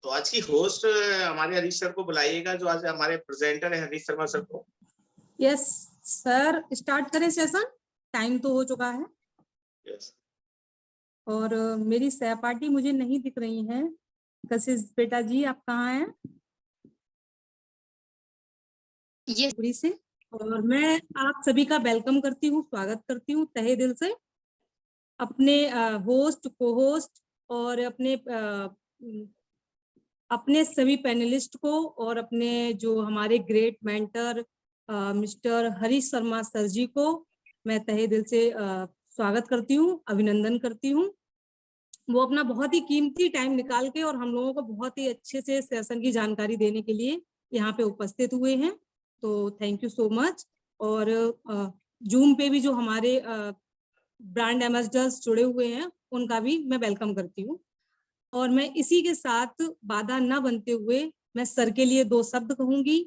तो आज की होस्ट हमारे हरीश सर को बुलाइएगा, जो आज हमारे प्रेजेंटर है हरीश शर्मा सर को। यस सर, स्टार्ट करें सेशन। टाइम तो हो चुका है। यस। और मेरी सहपाठी मुझे नहीं दिख रही हैं। कशिश बेटा जी, आप कहाँ हैं? ये से। और मैं आप सभी का वेलकम करती हूँ, स्वागत करती हूँ तहे दिल से। अपने होस्ट, को होस्ट और अपने सभी पैनलिस्ट को और अपने जो हमारे great mentor mister Harish Sharma sir ji को मैं तहे दिल से स्वागत करती हूँ, अभिनंदन करती हूँ। वो अपना बहुत ही कीमती टाइम निकाल के और हम लोगों को बहुत ही अच्छे से सेशन की जानकारी देने के लिए यहाँ पे उपस्थित हुए हैं, तो थैंक यू सो मच। और जूम पे भी जो हमारे ब्रांड एम्बेसडर्स जुड़े हुए हैं उनका भी मैं वेलकम करती हूँ। और मैं इसी के साथ बाधा न बनते हुए मैं सर के लिए 2 शब्द कहूंगी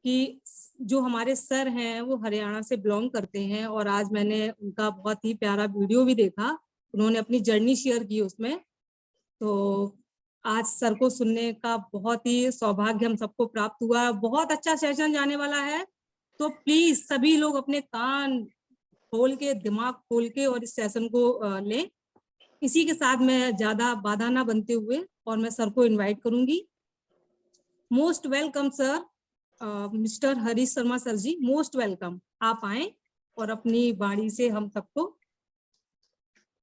कि जो हमारे सर हैं वो हरियाणा से बिलोंग करते हैं और आज मैंने उनका बहुत ही प्यारा वीडियो भी देखा, उन्होंने अपनी जर्नी शेयर की उसमें। तो आज सर को सुनने का बहुत ही सौभाग्य हम सबको प्राप्त हुआ। बहुत अच्छा सेशन जाने वाला है, तो प्लीज सभी लोग अपने कान खोल के, दिमाग खोल के और इस सेशन को लें। इसी के साथ मैं ज्यादा बाधा ना बनते हुए और मैं सर को इनवाइट करूंगी। Most welcome sir, mister Harish Sharma sir ji, most welcome. आप आए और अपनी वाणी से हम सबको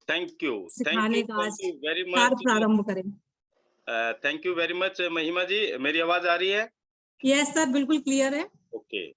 थैंक यू सिखाने का आज वेरी कार्य मच। प्रारंभ करें। थैंक यू वेरी मच महिमा जी। मेरी आवाज आ रही है? यस सर, बिल्कुल क्लियर है। ओके।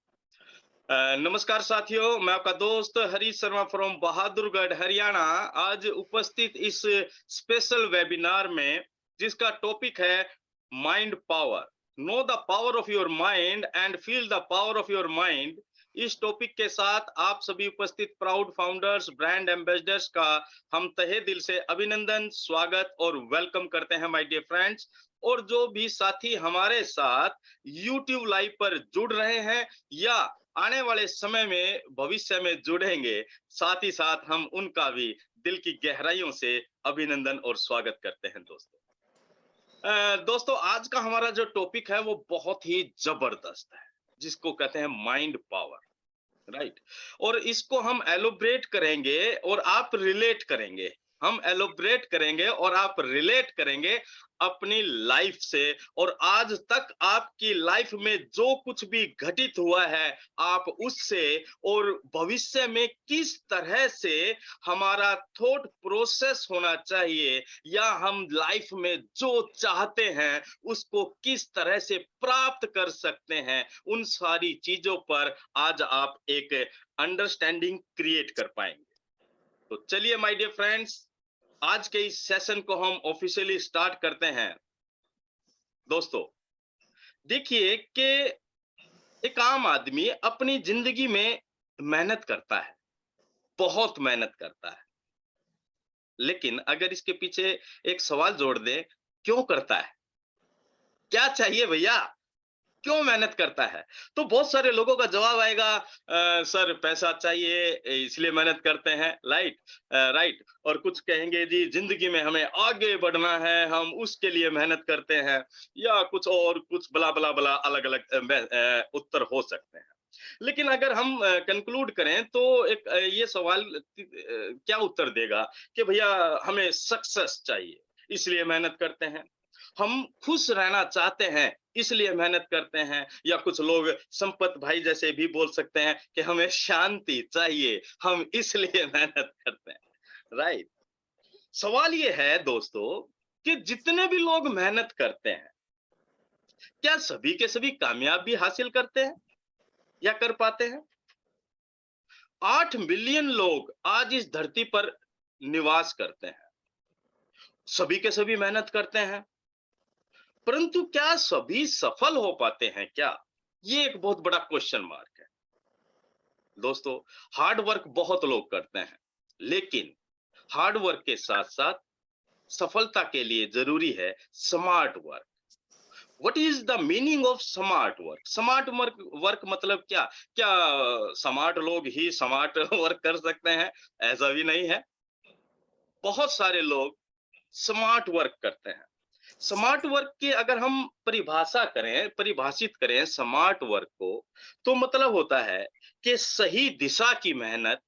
नमस्कार साथियों, मैं आपका दोस्त हरीश शर्मा फ्रॉम बहादुरगढ़ हरियाणा आज उपस्थित इस स्पेशल वेबिनार में, जिसका टॉपिक है mind power. Know the power of your mind and feel the power of your mind. इस टॉपिक के साथ आप सभी उपस्थित प्राउड फाउंडर्स, ब्रांड एम्बेसडर्स का हम तहे दिल से अभिनंदन, स्वागत और वेलकम करते हैं माय डियर फ्रेंड्स। और जो भी साथी हमारे साथ YouTube लाइव पर जुड़ रहे हैं या आने वाले समय में भविष्य में जुड़ेंगे, साथ ही साथ हम उनका भी दिल की गहराइयों से अभिनंदन और स्वागत करते हैं दोस्तों। दोस्तों, आज का हमारा जो टॉपिक है वो बहुत ही जबरदस्त है, जिसको कहते हैं माइंड पावर, राइट। और इसको हम एलोब्रेट करेंगे और आप रिलेट करेंगे। हम एलोब्रेट करेंगे और आप रिलेट करेंगे अपनी लाइफ से, और आज तक आपकी लाइफ में जो कुछ भी घटित हुआ है आप उससे, और भविष्य में किस तरह से हमारा थॉट प्रोसेस होना चाहिए, या हम लाइफ में जो चाहते हैं उसको किस तरह से प्राप्त कर सकते हैं, उन सारी चीजों पर आज आप एक अंडरस्टैंडिंग क्रिएट कर पाएंगे। तो चलिए माय डियर फ्रेंड्स, आज के इस सेशन को हम ऑफिशियली स्टार्ट करते हैं। दोस्तों देखिए कि एक आम आदमी अपनी जिंदगी में मेहनत करता है, बहुत मेहनत करता है, लेकिन अगर इसके पीछे एक सवाल जोड़ दें, क्यों करता है, क्या चाहिए भैया, क्यों मेहनत करता है, तो बहुत सारे लोगों का जवाब आएगा, सर पैसा चाहिए इसलिए मेहनत करते हैं, राइट। और कुछ कहेंगे जी जिंदगी में हमें आगे बढ़ना है, हम उसके लिए मेहनत करते हैं, या कुछ और कुछ बला बला बला अलग अलग उत्तर हो सकते हैं। लेकिन अगर हम कंक्लूड करें तो एक ये सवाल क्या उत्तर देगा कि भैया हमें सक्सेस चाहिए इसलिए मेहनत करते हैं, हम खुश रहना चाहते हैं इसलिए मेहनत करते हैं, या कुछ लोग संपत भाई जैसे भी बोल सकते हैं कि हमें शांति चाहिए, हम इसलिए मेहनत करते हैं, राइट। सवाल ये है दोस्तों कि जितने भी लोग मेहनत करते हैं, क्या सभी के सभी कामयाब भी हासिल करते हैं या कर पाते हैं? 8 मिलियन लोग आज इस धरती पर निवास करते हैं, सभी के सभी मेहनत करते हैं, परंतु क्या सभी सफल हो पाते हैं क्या? ये एक बहुत बड़ा क्वेश्चन मार्क है। दोस्तों हार्ड वर्क बहुत लोग करते हैं, लेकिन हार्ड वर्क के साथ साथ सफलता के लिए जरूरी है smart work. What is the meaning of smart work? Smart work मतलब क्या? क्या स्मार्ट लोग ही स्मार्ट वर्क कर सकते हैं? ऐसा भी नहीं है। बहुत सारे लोग स्मार्ट वर्क करते हैं, स्मार्ट वर्क की अगर हम परिभाषित करें स्मार्ट वर्क को, तो मतलब होता है कि सही दिशा की मेहनत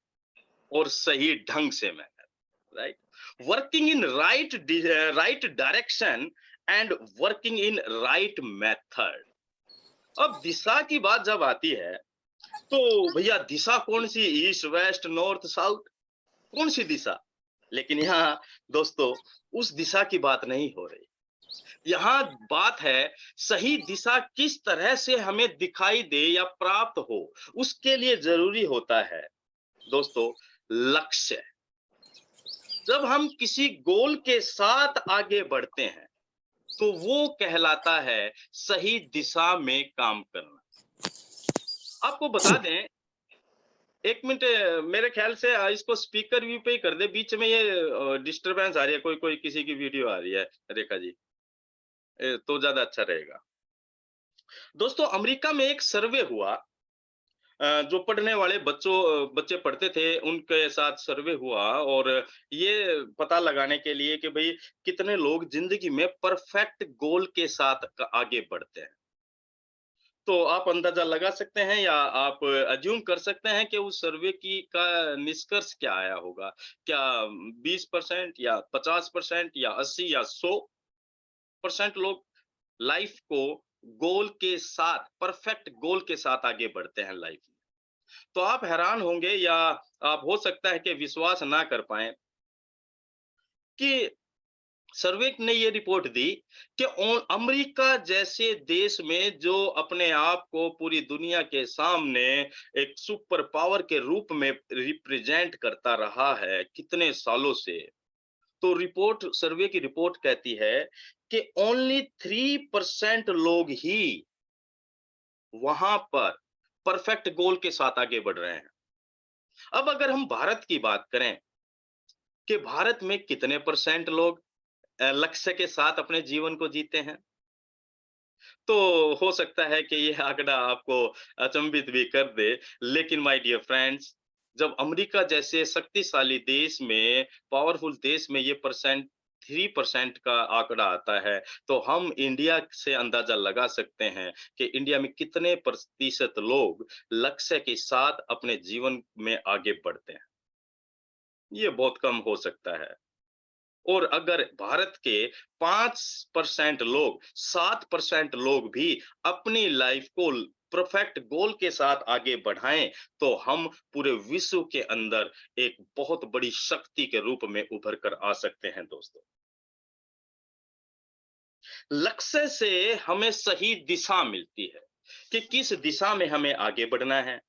और सही ढंग से मेहनत, right? Working in right direction and working in right method. अब दिशा की बात जब आती है, तो भैया दिशा कौन सी? ईस्ट, वेस्ट, नॉर्थ, साउथ, कौन सी दिशा? लेकिन यहाँ दोस्तों उस दिशा की बात नहीं हो रही। यहाँ बात है सही दिशा किस तरह से हमें दिखाई दे या प्राप्त हो, उसके लिए जरूरी होता है दोस्तों लक्ष्य। जब हम किसी गोल के साथ आगे बढ़ते हैं, तो वो कहलाता है सही दिशा में काम करना। आपको बता दें, एक मिनट, मेरे ख्याल से इसको स्पीकर व्यू पे ही कर दे, बीच में ये डिस्टरबेंस आ रही है, कोई कोई किसी की वीडियो आ रही है, रेखा जी, तो ज्यादा अच्छा रहेगा। दोस्तों अमेरिका में एक सर्वे हुआ, जो पढ़ने वाले बच्चे पढ़ते थे उनके साथ सर्वे हुआ, और ये पता लगाने के लिए कि भाई कितने लोग जिंदगी में परफेक्ट गोल के साथ आगे बढ़ते हैं। तो आप अंदाजा लगा सकते हैं या आप अज्यूम कर सकते हैं कि उस सर्वे की का निष्कर्ष क्या आया होगा? क्या 20% या 50% या 80 या 100% लोग लाइफ को गोल के साथ, परफेक्ट गोल के साथ आगे बढ़ते हैं लाइफ में? तो आप हैरान होंगे या आप हो सकता है कि विश्वास ना कर पाएं कि सर्वे ने ये रिपोर्ट दी कि अमेरिका जैसे देश में जो अपने आप को पूरी दुनिया के सामने एक सुपर पावर के रूप में रिप्रेजेंट करता रहा है कितने सालों से, तो सर्वे की रिपोर्ट कहती है कि ओनली 3% लोग ही वहां पर परफेक्ट गोल के साथ आगे बढ़ रहे हैं। अब अगर हम भारत की बात करें कि भारत में कितने परसेंट लोग लक्ष्य के साथ अपने जीवन को जीते हैं, तो हो सकता है कि ये आंकड़ा आपको अचंभित भी कर दे। लेकिन माय डियर फ्रेंड्स, जब अमेरिका जैसे शक्तिशाली देश में, पावरफुल देश में ये परसेंट 3% का आंकड़ा आता है, तो हम इंडिया से अंदाजा लगा सकते हैं कि इंडिया में कितने प्रतिशत लोग लक्ष्य के साथ अपने जीवन में आगे बढ़ते हैं। ये बहुत कम हो सकता है। और अगर भारत के 5% लोग, 7% लोग भी अपनी लाइफ को परफेक्ट गोल के साथ आगे बढ़ाएं, तो हम पूरे विश्व के अंदर एक बहुत बड़ी शक्ति के रूप में उभर कर आ सकते हैं दोस्तों। लक्ष्य से हमें सही दिशा मिलती है कि किस दिशा में हमें आगे बढ़ना है,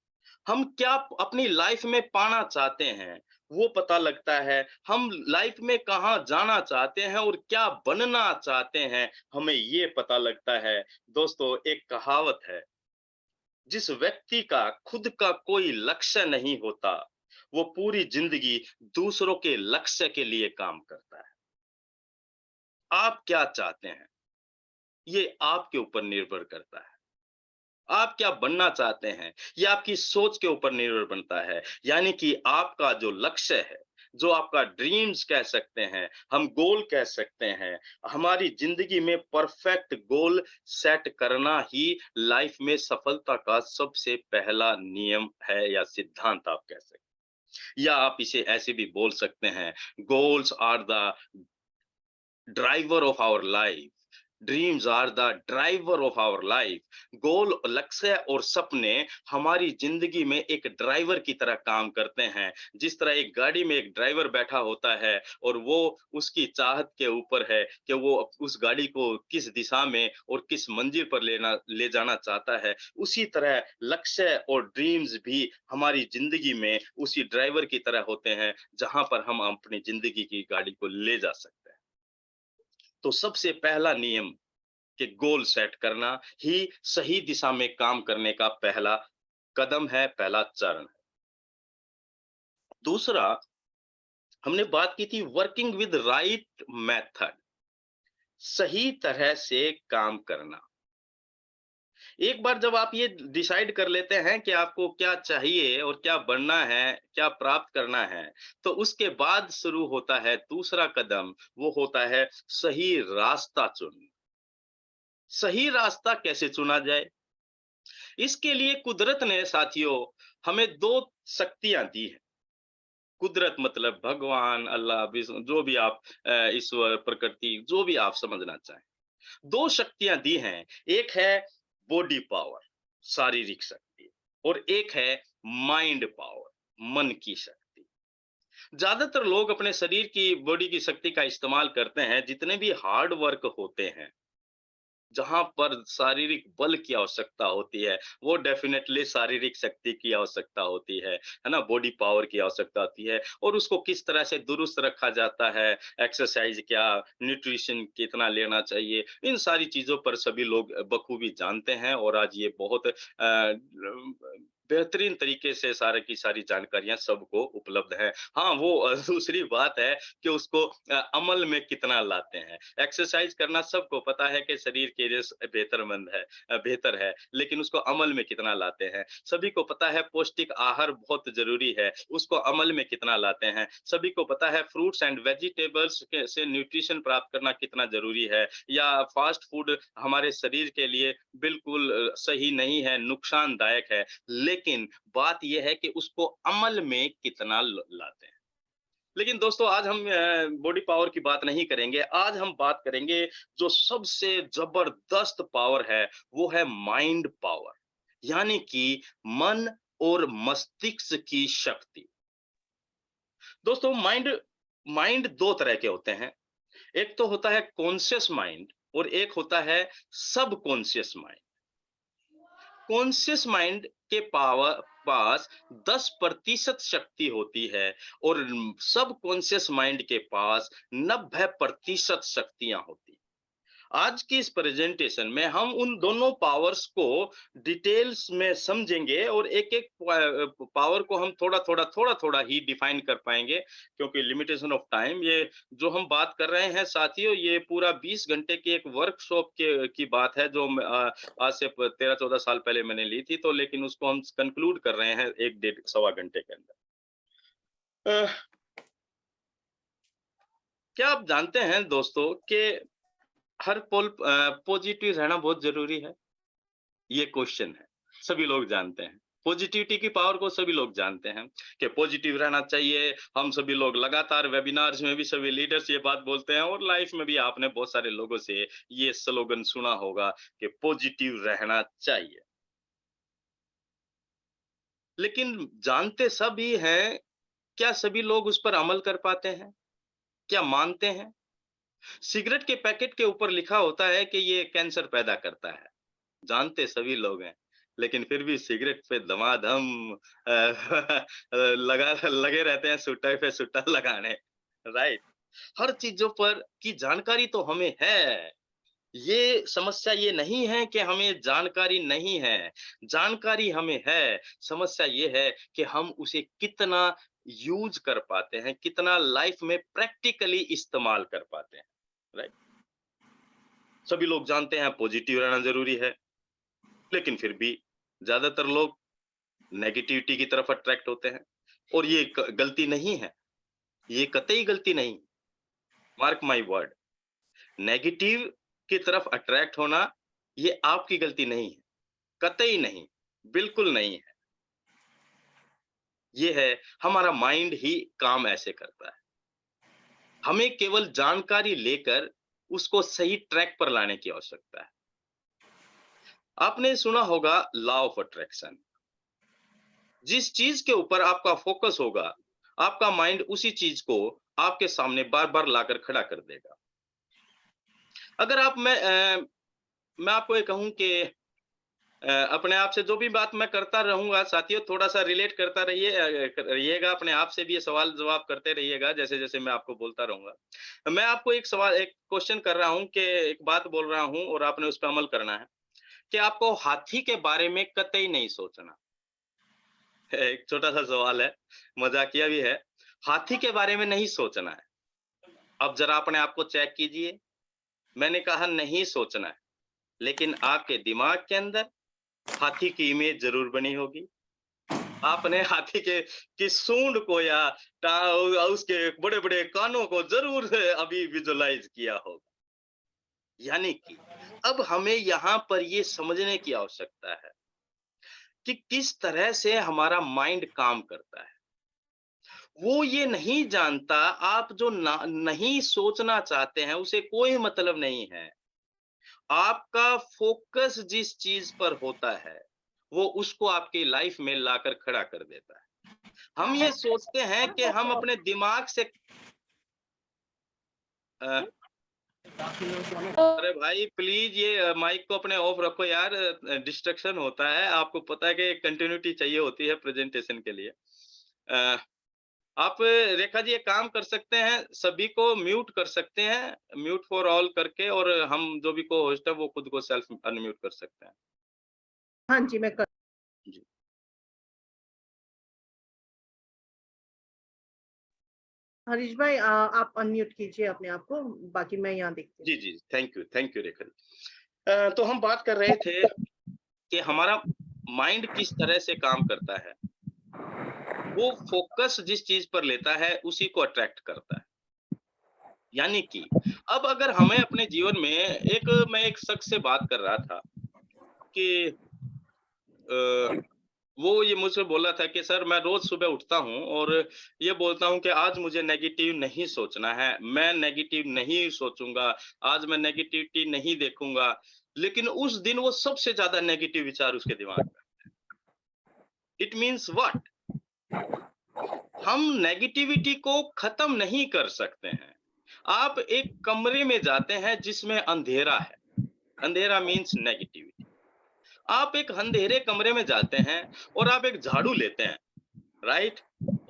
हम क्या अपनी लाइफ में पाना चाहते हैं, वो पता लगता है। हम लाइफ में कहाँ जाना चाहते हैं और क्या बनना चाहते हैं, हमें ये पता लगता है। दोस्तों एक कहावत है, जिस व्यक्ति का खुद का कोई लक्ष्य नहीं होता, वो पूरी जिंदगी दूसरों के लक्ष्य के लिए काम करता है। आप क्या चाहते हैं, ये आपके ऊपर निर्भर करता है। आप क्या बनना चाहते हैं, ये आपकी सोच के ऊपर निर्भर बनता है। यानी कि आपका जो लक्ष्य है, जो आपका ड्रीम्स कह सकते हैं, हम गोल कह सकते हैं, हमारी जिंदगी में परफेक्ट गोल सेट करना ही लाइफ में सफलता का सबसे पहला नियम है या सिद्धांत आप कह सकते हैं। या आप इसे ऐसे भी बोल सकते हैं, goals are the driver of our life, dreams are the driver of our life. Goal, लक्ष्य और सपने हमारी जिंदगी में एक ड्राइवर की तरह काम करते हैं। जिस तरह एक गाड़ी में एक ड्राइवर बैठा होता है और वो उसकी चाहत के ऊपर है कि वो उस गाड़ी को किस दिशा में और किस मंजिल पर ले जाना चाहता है, उसी तरह लक्ष्य और ड्रीम्स भी हमारी जिंदगी में उसी ड्राइवर की तरह होते हैं, जहां पर हम अपनी जिंदगी की गाड़ी को ले जा सकते हैं। तो सबसे पहला नियम कि गोल सेट करना ही सही दिशा में काम करने का पहला कदम है, पहला चरण है। दूसरा, हमने बात की थी वर्किंग विद राइट मेथड, सही तरह से काम करना। एक बार जब आप ये डिसाइड कर लेते हैं कि आपको क्या चाहिए और क्या बनना है, क्या प्राप्त करना है, तो उसके बाद शुरू होता है दूसरा कदम, वो होता है सही रास्ता चुनना। सही रास्ता कैसे चुना जाए? इसके लिए कुदरत ने साथियों हमें 2 शक्तियाँ दी हैं। कुदरत मतलब भगवान, अल्लाह, विष्णु, जो भी आप ईश्वर, प्रकृति, जो भी आप समझना चाहें। 2 शक्तियाँ दी हैं, एक है बॉडी पावर, शारीरिक शक्ति, और एक है माइंड पावर, मन की शक्ति। ज़्यादातर लोग अपने शरीर की, बॉडी की शक्ति का इस्तेमाल करते हैं, जितने भी हार्ड वर्क होते हैं, जहाँ पर शारीरिक बल की आवश्यकता होती है, वो डेफ़िनेटली शारीरिक शक्ति की आवश्यकता होती है ना? बॉडी पावर की आवश्यकता होती है, और उसको किस तरह से दुरुस्त रखा जाता है, एक्सरसाइज़ क्या, न्यूट्रिशन कितना लेना चाहिए, इन सारी चीज़ों पर सभी लोग बखूबी जानते हैं, और आज ये बहुत बेहतरीन तरीके से सारी की सारी जानकारियाँ सबको उपलब्ध हैं। हाँ, वो दूसरी बात है कि उसको अमल में कितना लाते हैं। एक्सरसाइज़ करना सबको पता है कि शरीर के लिए बेहतर है, लेकिन उसको अमल में कितना लाते हैं। सभी को पता है पौष्टिक आहार बहुत ज़रूरी है, उसको अमल में कितना लाते हैं। सभी को पता है फ्रूट्स एंड वेजिटेबल्स के से न्यूट्रिशन प्राप्त करना कितना ज़रूरी है, या फास्ट फूड हमारे शरीर के लिए बिल्कुल सही नहीं है, नुकसानदायक है। लेकिन बात ये है कि उसको अमल में कितना लाते हैं। लेकिन दोस्तों आज हम बॉडी पावर की बात नहीं करेंगे, आज हम बात करेंगे जो सबसे जबरदस्त पावर है, वो है माइंड पावर, यानी कि मन और मस्तिष्क की शक्ति। दोस्तों माइंड 2 तरह के होते हैं, एक तो होता है कॉन्शियस माइंड और एक होता है सबकॉन्शियस माइंड। कॉन्शियस माइंड के पास 10% शक्ति होती है, और सब कॉन्शियस माइंड के पास 90% शक्तियां होती हैं। आज की इस प्रेजेंटेशन में हम उन दोनों पावर्स को डिटेल्स में समझेंगे, और एक-एक पावर को हम थोड़ा-थोड़ा ही डिफाइन कर पाएंगे, क्योंकि लिमिटेशन ऑफ टाइम, ये जो हम बात कर रहे हैं साथियों, ये पूरा 20 घंटे की एक वर्कशॉप की बात है, जो आज से 13-14 साल पहले मैंने ली थी, तो लेकिन उसको हम कंक्लूड कर रहे हैं 1 डेढ़ सवा घंटे के अंदर। अ, क्या आप जानते हैं दोस्तों कि हर पॉजिटिव रहना बहुत ज़रूरी है? ये क्वेश्चन है। सभी लोग जानते हैं। पॉजिटिविटी की पावर को सभी लोग जानते हैं कि पॉजिटिव रहना चाहिए। हम सभी लोग लगातार वेबिनार्स में भी सभी लीडर्स ये बात बोलते हैं, और लाइफ में भी आपने बहुत सारे लोगों से ये स्लोगन सुना होगा कि पॉजिटिव रहना चाहिए। लेकिन जानते सभी हैं, क्या सभी लोग उस पर अमल कर पाते हैं? क्या मानते हैं? सिगरेट के पैकेट के ऊपर लिखा होता है कि ये कैंसर पैदा करता है। जानते सभी लोग हैं, लेकिन फिर भी सिगरेट पे दमादम लगे रहते हैं, सुट्टे पे सुट्टा लगाने, राइट? हर चीज़ों पर की जानकारी तो हमें है। ये समस्या ये नहीं है कि हमें जानकारी नहीं है, जानकारी हमें है। समस्या ये है कि हम उसे कितना यूज़ कर पाते हैं, कितना लाइफ़ में प्रैक्टिकली इस्तेमाल कर पाते हैं, राइट? सभी लोग जानते हैं पॉजिटिव रहना ज़रूरी है, लेकिन फिर भी ज़्यादातर लोग नेगेटिविटी की तरफ अट्रैक्ट होते हैं, और ये गलती नहीं है, ये कतई गलती नहीं। मार्क माय वर्ड, नेगेटिव की तरफ अट्रैक्ट होना ये आपकी गलती नहीं है, कतई नहीं, बिल्कुल नहीं है। ये है, हमारा माइंड ही काम ऐसे करता है। हमें केवल जानकारी लेकर उसको सही ट्रैक पर लाने की आवश्यकता है। आपने सुना होगा लॉ ऑफ अट्रैक्शन। जिस चीज के ऊपर आपका फोकस होगा, आपका माइंड उसी चीज को आपके सामने बार-बार लाकर खड़ा कर देगा। अगर मैं आपको ये कहूँ कि अपने आप से जो भी बात मैं करता रहूँगा साथियों, थोड़ा-सा रिलेट करता रहिएगा, अपने आप से भी ये सवाल-जवाब करते रहिएगा, जैसे-जैसे मैं आपको बोलता रहूँगा। मैं आपको एक क्वेश्चन कर रहा हूँ कि एक बात बोल रहा हूँ, और आपने उस पे अमल करना है, कि आपको हाथी के बारे में कतई नहीं सोचना। एक छोटा-सा सवाल है, मज़ाकिया भी है। हाथी के बारे में नहीं सोचना है। अब ज़रा अपने आप को चेक कीजिए। मैंने कहा नहीं सोचना है, लेकिन आपके दिमाग के अंदर हाथी की इमेज जरूर बनी होगी। आपने हाथी के की सूंड को या उसके बड़े-बड़े कानों को जरूर अभी विजुअलाइज किया होगा। यानी कि अब हमें यहाँ पर ये समझने की आवश्यकता है कि किस तरह से हमारा माइंड काम करता है। वो ये नहीं जानता, आप जो नहीं सोचना चाहते हैं उसे कोई मतलब नहीं है। आपका फोकस जिस चीज पर होता है वो उसको आपकी लाइफ में लाकर खड़ा कर देता है। हम ये सोचते हैं कि हम अपने दिमाग से अ, अरे भाई प्लीज ये माइक को अपने ऑफ रखो यार, डिस्ट्रक्शन होता है। आपको पता है कि कंटिन्यूटी चाहिए होती है प्रेजेंटेशन के लिए। अ, आप रेखा जी एक काम कर सकते हैं, सभी को म्यूट कर सकते हैं, म्यूट फॉर ऑल करके, और हम जो भी को होस्ट है वो खुद को सेल्फ अनम्यूट कर सकते हैं। हाँ जी, मैं कर जी हरीश भाई, आप अनम्यूट कीजिए अपने आप को, बाकी मैं यहाँ देखती हूँ। जी जी, थैंक यू रेखा जी। तो हम बात कर रहे थे कि हमारा माइंड किस तरह से काम करता है। वो फोकस जिस चीज पर लेता है उसी को अट्रैक्ट करता है। यानी कि अब अगर हमें अपने जीवन में मैं एक शख्स से बात कर रहा था कि वो ये मुझसे बोला था कि सर मैं रोज सुबह उठता हूँ और ये बोलता हूँ कि आज मुझे नेगेटिव नहीं सोचना है, मैं नेगेटिव नहीं सोचूंगा, आज मैं नेगेटिविटी नहीं देखूंगा। लेकिन उस दिन वो सबसे ज्यादा नेगेटिव विचार उसके दिमाग में। It means what? हम नेगेटिविटी को खत्म नहीं कर सकते हैं। आप एक कमरे में जाते हैं जिसमें अंधेरा है, अंधेरा मीन्स नेगेटिविटी। आप एक अंधेरे कमरे में जाते हैं और आप एक झाड़ू लेते हैं, राइट?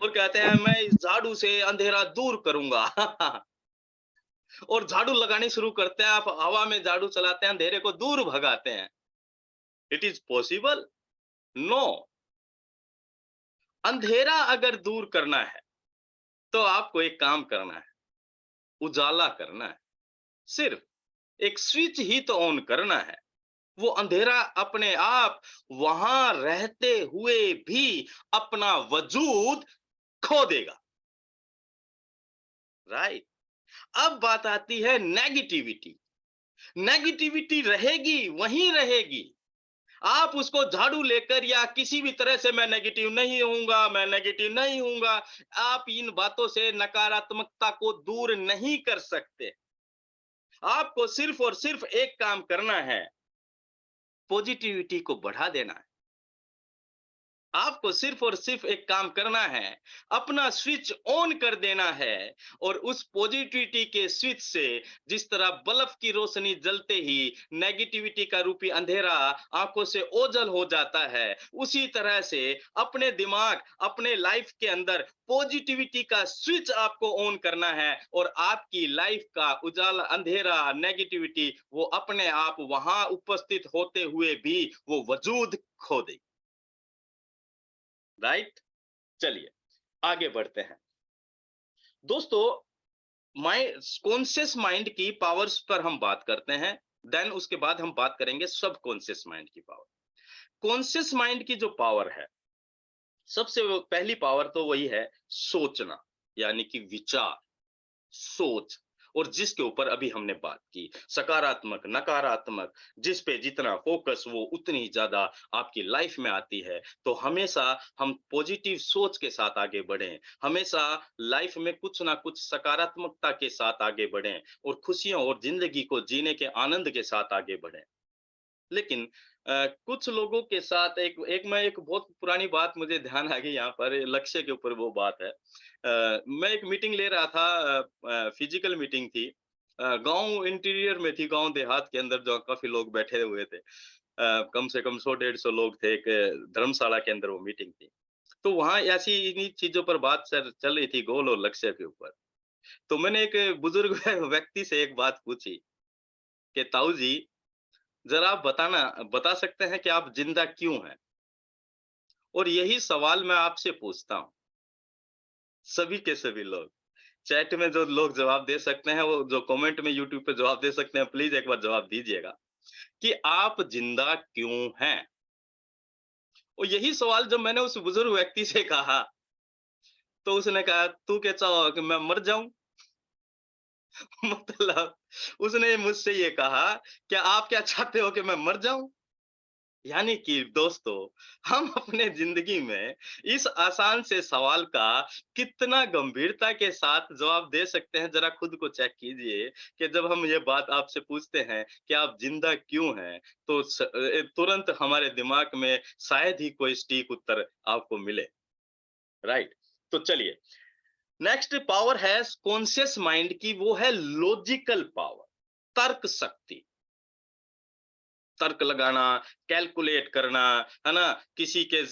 और कहते हैं मैं इस झाड़ू से अंधेरा दूर करूंगा। और झाड़ू लगानी शुरू करते हैं, आप हवा में झाड़ू चलाते हैं, अंधेरे को दूर भगाते हैं। It is possible? नो। अंधेरा अगर दूर करना है तो आपको एक काम करना है, उजाला करना है। सिर्फ एक स्विच ही तो ऑन करना है। वो अंधेरा अपने आप वहां रहते हुए भी अपना वजूद खो देगा, राइट? अब बात आती है नेगेटिविटी। नेगेटिविटी रहेगी, वहीं रहेगी। आप उसको झाड़ू लेकर या किसी भी तरह से मैं नेगेटिव नहीं होऊंगा, मैं नेगेटिव नहीं होऊंगा, आप इन बातों से नकारात्मकता को दूर नहीं कर सकते। आपको सिर्फ और सिर्फ एक काम करना है, पॉजिटिविटी को बढ़ा देना है। आपको सिर्फ और सिर्फ एक काम करना है, अपना स्विच ऑन कर देना है। और उस पॉजिटिविटी के स्विच से जिस तरह बल्ब की रोशनी जलते ही नेगेटिविटी का रूपी अंधेरा आंखों से ओझल हो जाता है, उसी तरह से अपने दिमाग, अपने लाइफ के अंदर पॉजिटिविटी का स्विच आपको ऑन करना है और आपकी लाइफ का उजाला, अंधेरा, नेगेटिविटी वो अपने आप वहां उपस्थित होते हुए भी वो वजूद खो देगी, राइट? चलिए आगे बढ़ते हैं दोस्तों। कॉन्शियस माइंड की पावर्स पर हम बात करते हैं, देन उसके बाद हम बात करेंगे सब कॉन्शियस माइंड की पावर। कॉन्शियस माइंड की जो पावर है, सबसे पहली पावर तो वही है सोचना, यानी कि विचार, सोच। और जिसके ऊपर अभी हमने बात की, सकारात्मक, नकारात्मक, जिस पे जितना फोकस वो उतनी ज्यादा आपकी लाइफ में आती है। तो हमेशा हम पॉजिटिव सोच के साथ आगे बढ़ें, हमेशा लाइफ में कुछ ना कुछ सकारात्मकता के साथ आगे बढ़ें और खुशियों और जिंदगी को जीने के आनंद के साथ आगे बढ़ें। लेकिन कुछ लोगों के साथ एक बहुत पुरानी बात मुझे ध्यान आ गई यहाँ पर, लक्ष्य के ऊपर वो बात है। मैं एक मीटिंग ले रहा था, फिजिकल मीटिंग थी। गाँव इंटीरियर में थी, गाँव देहात के अंदर जो काफ़ी लोग बैठे हुए थे। कम से कम 100-150 लोग थे, एक धर्मशाला के अंदर वो मीटिंग थी। तो वहाँ ऐसी इन्हीं चीज़ों पर बात चल रही थी, गोल और लक्ष्य के ऊपर। तो मैंने एक बुजुर्ग व्यक्ति से एक बात पूछी कि ताऊ जी, ज़रा आप बता सकते हैं कि आप ज़िंदा क्यों हैं? और यही सवाल मैं आपसे पूछता हूँ, सभी के सभी लोग। चैट में जो लोग जवाब दे सकते हैं, वो जो कमेंट में यूट्यूब पे जवाब दे सकते हैं, प्लीज़ एक बार जवाब दीजिएगा कि आप ज़िंदा क्यों हैं? और यही सवाल जब मैंने उस बुजुर्ग व्यक्ति से कहा, तो उसने कहा, "तू क्या चाहो कि मैं मर जाऊँ?" मतलब उसने मुझसे ये कहा, "क्या आप क्या चाहते हो कि मैं मर जाऊँ?" यानी कि दोस्तों, हम अपने ज़िंदगी में इस आसान से सवाल का कितना गंभीरता के साथ जवाब दे सकते हैं, ज़रा खुद को चेक कीजिए कि जब हम ये बात आपसे पूछते हैं कि आप ज़िंदा क्यों हैं? तो तुरंत हमारे दिमाग में शायद ही कोई सटीक उत्तर आपको मिले, राइट? तो चलिए, नेक्स्ट पावर है कॉन्शियस माइंड की, वो है लॉजिकल पावर, तर्क शक्ति। तर्क लगाना, कैलकुलेट करना, है ना? किसी के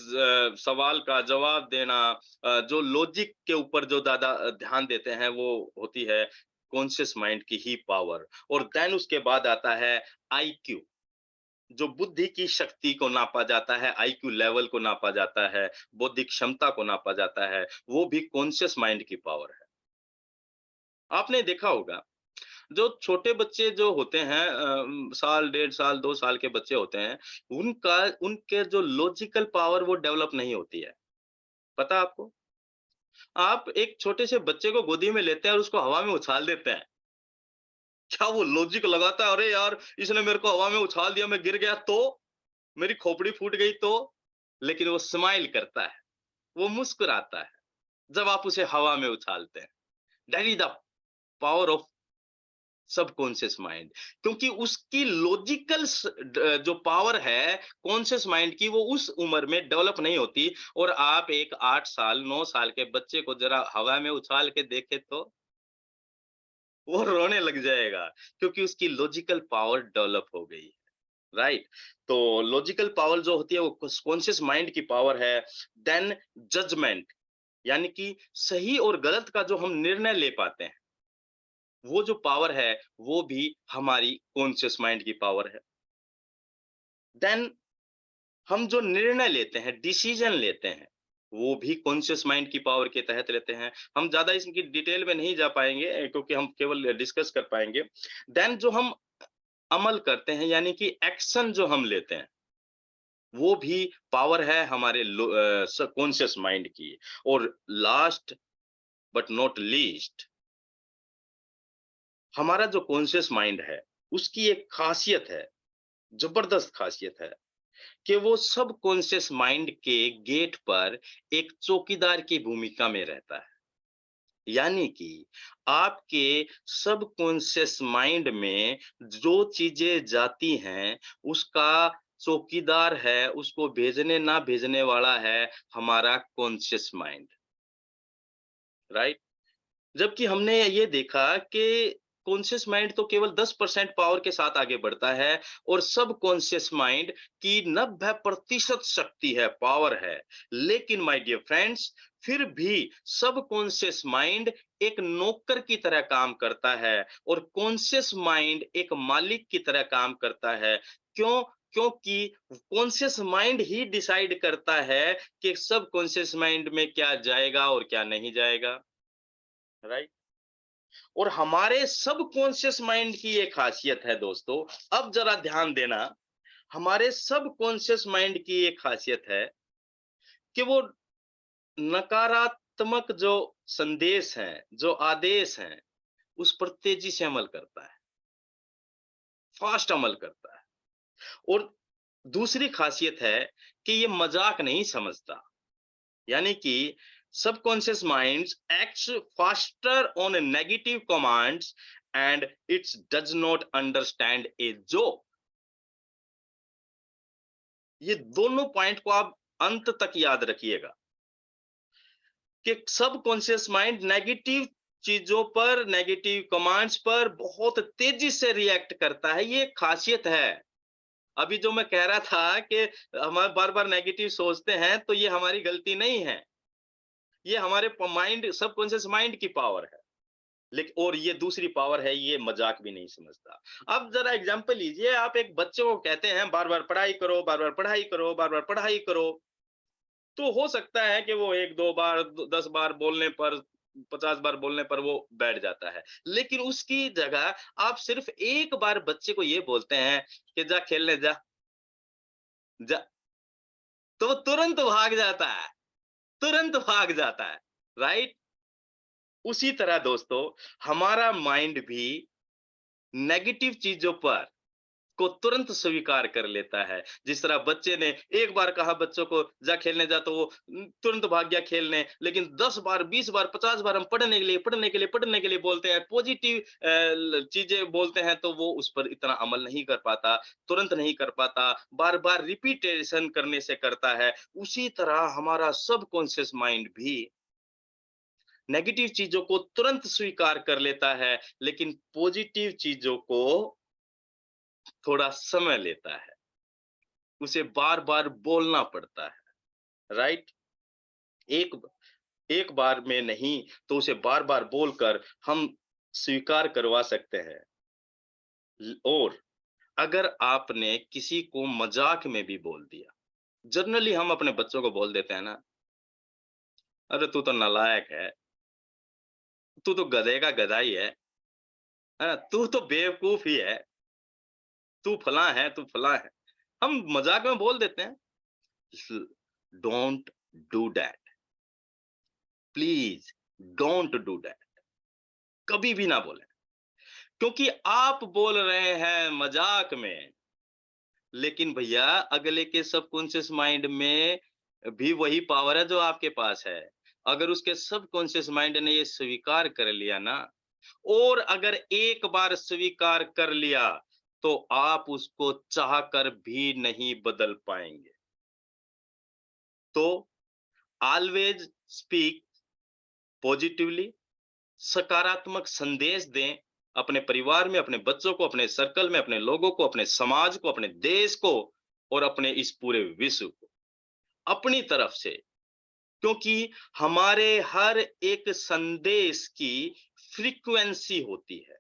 सवाल का जवाब देना, जो लॉजिक के ऊपर जो ज़्यादा ध्यान देते हैं, वो होती है कॉन्शियस माइंड की ही पावर। और देन उसके बाद आता है आईक्यू, जो बुद्धि की शक्ति को नापा जाता है, आईक्यू लेवल को नापा जाता है, बौद्धिक क्षमता को नापा जाता है, वो भी कॉन्शियस माइंड की पावर है। आपने देखा होगा, जो छोटे बच्चे जो होते हैं, साल, डेढ़ साल, 2 साल के बच्चे होते हैं, उनका उनके जो लॉजिकल पावर वो डेवलप नहीं होती है। पता है आपको? आप एक छोटे से बच्चे को गोदी में लेते हैं और उसको हवा में उछाल देते हैं। क्या वो लॉजिक लगाता है, "अरे यार! इसने मेरे को हवा में उछाल दिया, मैं गिर गया तो? मेरी खोपड़ी फूट गई तो?" लेकिन वो स्माइल करता है, वो मुस्कुराता है, जब आप उसे हवा में उछालते हैं। That is the power of subconscious mind, क्योंकि उसकी लॉजिकल जो पावर है कॉन्शियस माइंड की, वो उस उम्र में डेवलप नहीं होती। और आप एक 8 साल 9 साल के बच्चे को जरा हवा में उछाल के देखे तो वो रोने लग जाएगा, क्योंकि उसकी लॉजिकल पावर डेवलप हो गई है, राइट? तो लॉजिकल पावर जो होती है वो कॉन्शियस माइंड की पावर है। देन जजमेंट, यानी कि सही और गलत का जो हम निर्णय ले पाते हैं, वो जो पावर है, वो भी हमारी कॉन्शियस माइंड की पावर है। देन हम जो निर्णय लेते हैं, डिसीजन लेते हैं, वो भी कॉन्शियस माइंड की पावर के तहत लेते हैं। हम ज़्यादा इसकी डिटेल में नहीं जा पाएँगे, क्योंकि हम केवल डिस्कस कर पाएँगे। देन जो हम अमल करते हैं, यानी कि एक्शन जो हम लेते हैं, वो भी पावर है हमारे कॉन्शियस माइंड की। और लास्ट बट नॉट लीस्ट, हमारा जो कॉन्शियस माइंड है, उसकी एक खासियत है, जबरदस्त खासियत है, कि वो सबकॉन्शियस माइंड के गेट पर एक चौकीदार की भूमिका में रहता है। यानी कि आपके सबकॉन्शियस माइंड में जो चीजें जाती हैं, उसका चौकीदार है, उसको भेजने ना भेजने वाला है हमारा कॉन्शियस माइंड, राइट? जबकि हमने ये देखा कि कॉन्शियस माइंड तो केवल 10% पावर के साथ आगे बढ़ता है, और सबकॉन्शियस माइंड की 90% शक्ति है, पावर है। लेकिन माय डियर फ्रेंड्स, फिर भी सबकॉन्शियस माइंड एक नौकर की तरह काम करता है और कॉन्शियस माइंड एक मालिक की तरह काम करता है। क्यों? क्योंकि कॉन्शियस माइंड ही डिसाइड करता है कि सबकॉन्शियस माइंड में क्या जाएगा और क्या नहीं जाएगा, राइट? और हमारे सबकॉन्शियस माइंड की एक खासियत है दोस्तों, अब जरा ध्यान देना, हमारे सबकॉन्शियस माइंड की एक खासियत है कि वो नकारात्मक जो संदेश हैं, जो आदेश हैं, उस पर तेजी से अमल करता है, फास्ट अमल करता है। और दूसरी खासियत है कि ये मजाक नहीं समझता, यानी कि subconscious minds acts faster on negative commands and it does not understand a joke. ये दोनों पॉइंट को आप अंत तक याद रखिएगा कि सबकॉन्शियस माइंड नेगेटिव चीजों पर, नेगेटिव कमांड्स पर बहुत तेजी से रिएक्ट करता है। ये खासियत है। अभी जो मैं कह रहा था कि हम बार बार नेगेटिव सोचते हैं, तो ये हमारी गलती नहीं है, ये हमारे माइंड, सबकॉन्शियस माइंड की पावर है। लेकिन और ये दूसरी पावर है, ये मजाक भी नहीं समझता। अब जरा एग्जांपल लीजिए, आप एक बच्चे को कहते हैं बार बार पढ़ाई करो, बार बार पढ़ाई करो, बार बार पढ़ाई करो, तो हो सकता है कि वो 1-2 बार, 10 बार बोलने पर, 50 बार बोलने पर वो बैठ जाता है। लेकिन उसकी जगह आप सिर्फ एक बार बच्चे को ये बोलते हैं कि जा खेलने जा, जा, तो वो तुरंत भाग जाता है, तुरंत भाग जाता है, राइट? उसी तरह दोस्तों हमारा माइंड भी नेगेटिव चीजों पर को तुरंत स्वीकार कर लेता है। जिस तरह बच्चे ने एक बार कहा बच्चों को जा खेलने जा, तो वो तुरंत भाग गया खेलने। लेकिन 10 बार, 20 बार, 50 बार हम पढ़ने के लिए बोलते हैं, पॉजिटिव चीजें बोलते हैं, तो वो उस पर इतना अमल नहीं कर पाता, तुरंत नहीं कर पाता, बार-बार रिपीटेशन करने से करता है। उसी तरह हमारा सबकॉन्शियस माइंड भी नेगेटिव चीजों को तुरंत स्वीकार कर लेता है, लेकिन पॉजिटिव चीजों को थोड़ा समय लेता है। उसे बार-बार बोलना पड़ता है, राइट? एक एक बार में नहीं, तो उसे बार-बार बोलकर हम स्वीकार करवा सकते हैं। और अगर आपने किसी को मजाक में भी बोल दिया, जनरली हम अपने बच्चों को बोल देते हैं ना, अरे तू तो नालायक है, तू तो गधे का गधा ही है ना? तू तो बेवकूफ ही है, तू फलां है, तू फलां है। हम मजाक में बोल देते हैं। Don't do that, please don't do that, कभी भी ना बोलें, क्योंकि आप बोल रहे हैं मजाक में, लेकिन भैया अगले के सबकॉन्शियस माइंड में भी वही पावर है जो आपके पास है। अगर उसके सबकॉन्शियस माइंड ने ये स्वीकार कर लिया ना, और अगर एक बार स्वीकार कर लिया, तो आप उसको चाहकर भी नहीं बदल पाएंगे। तो ऑलवेज स्पीक पॉजिटिवली, सकारात्मक संदेश दें अपने परिवार में, अपने बच्चों को, अपने सर्कल में, अपने लोगों को, अपने समाज को, अपने देश को और अपने इस पूरे विश्व को अपनी तरफ से। क्योंकि हमारे हर एक संदेश की फ्रीक्वेंसी होती है।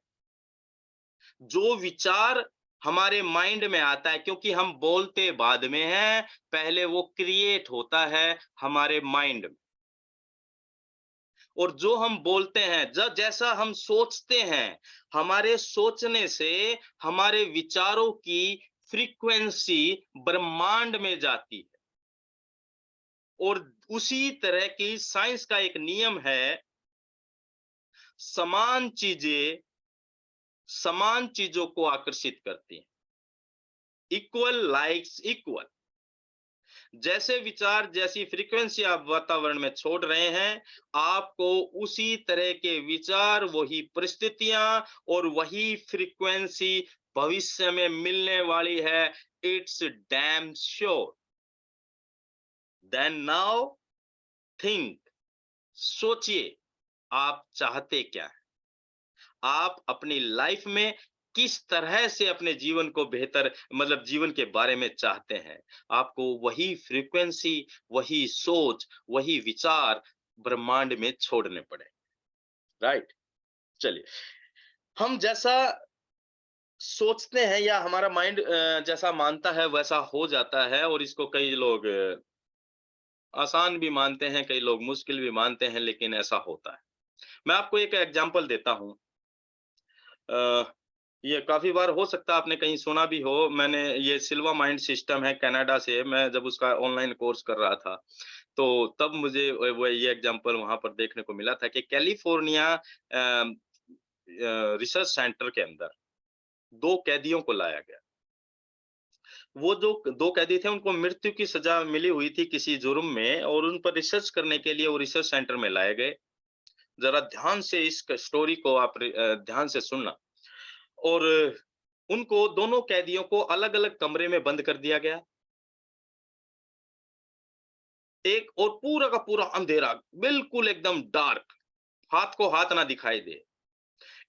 जो विचार हमारे माइंड में आता है, क्योंकि हम बोलते बाद में हैं, पहले वो क्रिएट होता है हमारे माइंड में। और जो हम बोलते हैं, जैसा हम सोचते हैं, हमारे सोचने से हमारे विचारों की फ्रीक्वेंसी ब्रह्मांड में जाती है। और उसी तरह की साइंस का एक नियम है, समान चीजें समान चीजों को आकर्षित करती हैं। Equal likes equal. जैसे विचार, जैसी फ्रीक्वेंसी आप वातावरण में छोड़ रहे हैं, आपको उसी तरह के विचार, वही परिस्थितियां और वही फ्रीक्वेंसी भविष्य में मिलने वाली है। It's damn sure. Then now think, सोचिए आप चाहते क्या है, आप अपनी लाइफ में किस तरह से अपने जीवन को बेहतर, मतलब जीवन के बारे में चाहते हैं। आपको वही फ्रीक्वेंसी, वही सोच, वही विचार ब्रह्मांड में छोड़ने पड़े, राइट? चलिए, हम जैसा सोचते हैं या हमारा माइंड जैसा मानता है वैसा हो जाता है। और इसको कई लोग आसान भी मानते हैं, कई लोग मुश्किल भी मानते हैं, लेकिन ऐसा होता है। मैं आपको एक एग्जांपल देता हूं। ये काफी बार हो सकता है आपने कहीं सुना भी हो। मैंने ये सिल्वा माइंड सिस्टम है कनाडा से, मैं जब उसका ऑनलाइन कोर्स कर रहा था, तो तब मुझे वो ये एग्जांपल वहां पर देखने को मिला था कि कैलिफोर्निया रिसर्च सेंटर के अंदर 2 कैदियों को लाया गया। वो जो 2 कैदी थे, उनको मृत्यु की सजा मिली हुई थी किसी जुर्म में, और उन पर रिसर्च करने के लिए वो रिसर्च सेंटर में लाए गए। जरा ध्यान से इस स्टोरी को आप ध्यान से सुनना। और उनको, दोनों कैदियों को अलग-अलग कमरे में बंद कर दिया गया। एक और पूरा का पूरा अंधेरा, बिल्कुल एकदम डार्क, हाथ को हाथ ना दिखाई दे।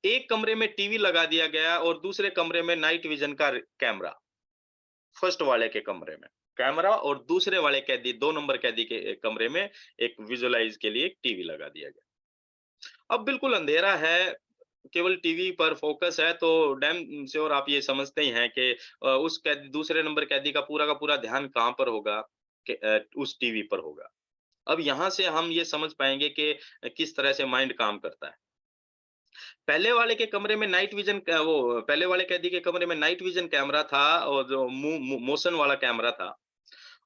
एक कमरे में टीवी लगा दिया गया और दूसरे कमरे में नाइट विजन का कैमरा। फर्स्ट वाले के कमरे में कैमरा और दूसरे वाले कैदी, 2 नंबर कैदी के कमरे में एक विजुअलाइज के लिए एक टीवी लगा दिया गया। अब बिल्कुल अंधेरा है, केवल टीवी पर फोकस है, तो डैम श्योर आप ये समझते ही हैं कि उस कैदी, दूसरे नंबर कैदी का पूरा ध्यान कहाँ पर होगा, कि उस टीवी पर होगा। अब यहाँ से हम ये समझ पाएंगे कि किस तरह से माइंड काम करता है। पहले वाले के कमरे में नाइट विजन, वो पहले वाले कैदी के कमरे में नाइट विजन कैमरा था और जो मोशन वाला कैमरा था।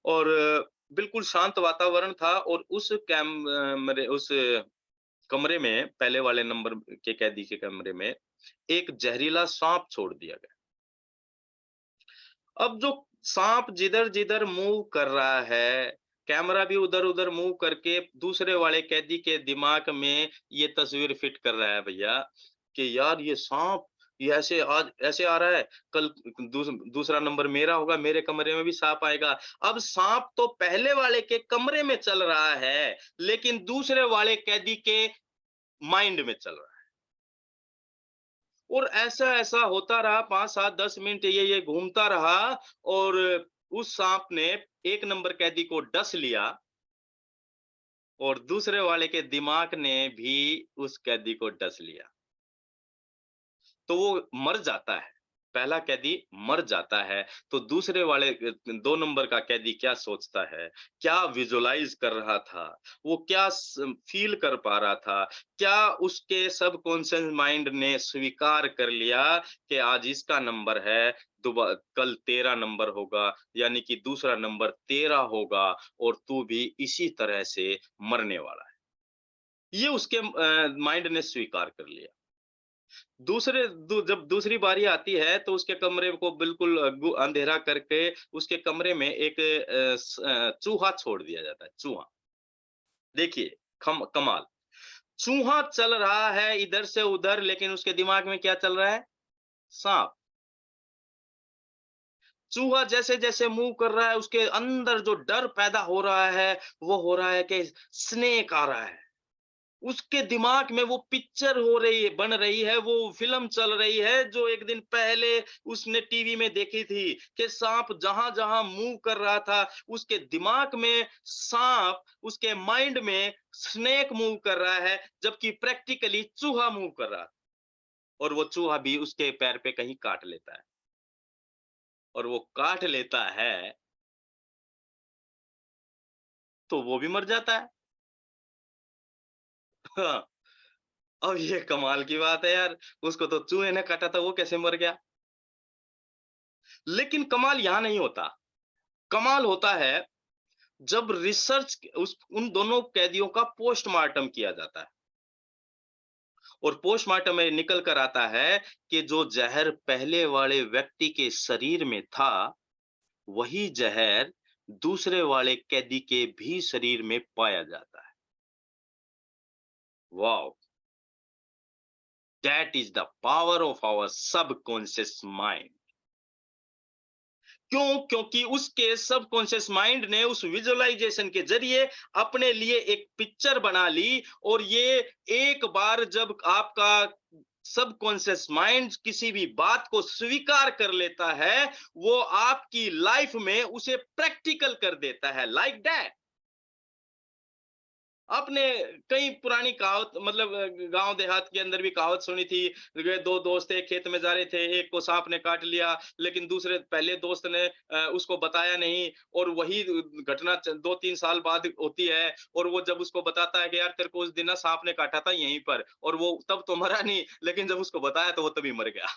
और बिल्कुल शांत वातावरण था और उस कमरे में, पहले वाले नंबर के कैदी के कमरे में एक जहरीला सांप छोड़ दिया गया। अब जो सांप जिधर-जिधर मूव कर रहा है, कैमरा भी उधर-उधर मूव करके दूसरे वाले कैदी के दिमाग में ये तस्वीर फिट कर रहा है भैया, कि यार ये सांप, ये ऐसे आज ऐसे आ रहा है, कल दूसरा नंबर मेरा होगा, मेरे कमरे में भी सांप आएगा। अब सांप तो पहले वाले के कमरे में चल रहा है, लेकिन दूसरे वाले कैदी के माइंड में चल रहा है। और ऐसा-ऐसा होता रहा 5, 7, 10 मिनट ये घूमता रहा और उस साँप ने 1 नंबर कैदी को डस लिया और दूसरे वाले के दिमाग ने भी उस कैदी को डस लिया। तो वो मर जाता है, पहला कैदी मर जाता है, तो दूसरे वाले 2 नंबर का कैदी क्या सोचता है, क्या विजुअलाइज़ कर रहा था, वो क्या फ़ील कर पा रहा था, क्या उसके सबकॉन्शियस माइंड ने स्वीकार कर लिया कि आज इसका नंबर है, कल तेरा नंबर होगा, यानी कि दूसरा नंबर तेरा होगा और तू भी इसी तरह से मरने वाला है। ये उसके माइंड ने स्वीकार कर लिया। जब दूसरी बारी आती है तो उसके कमरे को बिल्कुल अंधेरा करके उसके कमरे में एक चूहा छोड़ दिया जाता है, चूहा। देखिए, कमाल। चूहा चल रहा है इधर से उधर, लेकिन उसके दिमाग में क्या चल रहा है? साँप। चूहा जैसे-जैसे मूव कर रहा है, उसके अंदर जो डर पैदा हो रहा है, वो हो रहा है कि स्नेक आ रहा है। उसके दिमाग में वो पिक्चर बन रही है, वो फ़िल्म चल रही है जो एक दिन पहले उसने टीवी में देखी थी कि साँप जहाँ-जहाँ मूव कर रहा था, उसके दिमाग में साँप, उसके माइंड में स्नेक मूव कर रहा है, जबकि प्रैक्टिकली चूहा मूव कर रहा है और वो चूहा भी उसके पैर पे कहीं काट लेता है और वो काट लेता है, तो वो भी मर जाता है। हाँ, अब ये कमाल की बात है यार, उसको तो चूहे ने काटा था, वो कैसे मर गया? लेकिन कमाल यहाँ नहीं होता। कमाल होता है जब रिसर्च उस उन दोनों कैदियों का पोस्टमार्टम किया जाता है और पोस्टमार्टम में निकल कर आता है कि जो ज़हर पहले वाले व्यक्ति के शरीर में था, वही ज़हर दूसरे वाले कैदी के भी शरीर में पाया जाता है। Wow! That is the power of our subconscious mind. क्यों? क्योंकि उसके सबकॉन्शियस माइंड ने उस विजुअलाइजेशन के ज़रिए अपने लिए एक पिक्चर बना ली और ये एक बार जब आपका सबकॉन्शियस माइंड किसी भी बात को स्वीकार कर लेता है, वो आपकी लाइफ में उसे प्रैक्टिकल कर देता है, लाइक दैट। आपने कई पुरानी कहावत मतलब गाँव देहात के अंदर भी कहावत सुनी थी, 2 दोस्त एक खेत में जा रहे थे, एक को सांप ने काट लिया, लेकिन दूसरे पहले दोस्त ने उसको बताया नहीं और वही घटना 2-3 साल बाद होती है और वो जब उसको बताता है कि यार तेरे को उस दिन ना सांप ने काटा था यहीं पर और वो तब तो मरा नहीं, लेकिन जब उसको बताया तो वो तभी मर गया।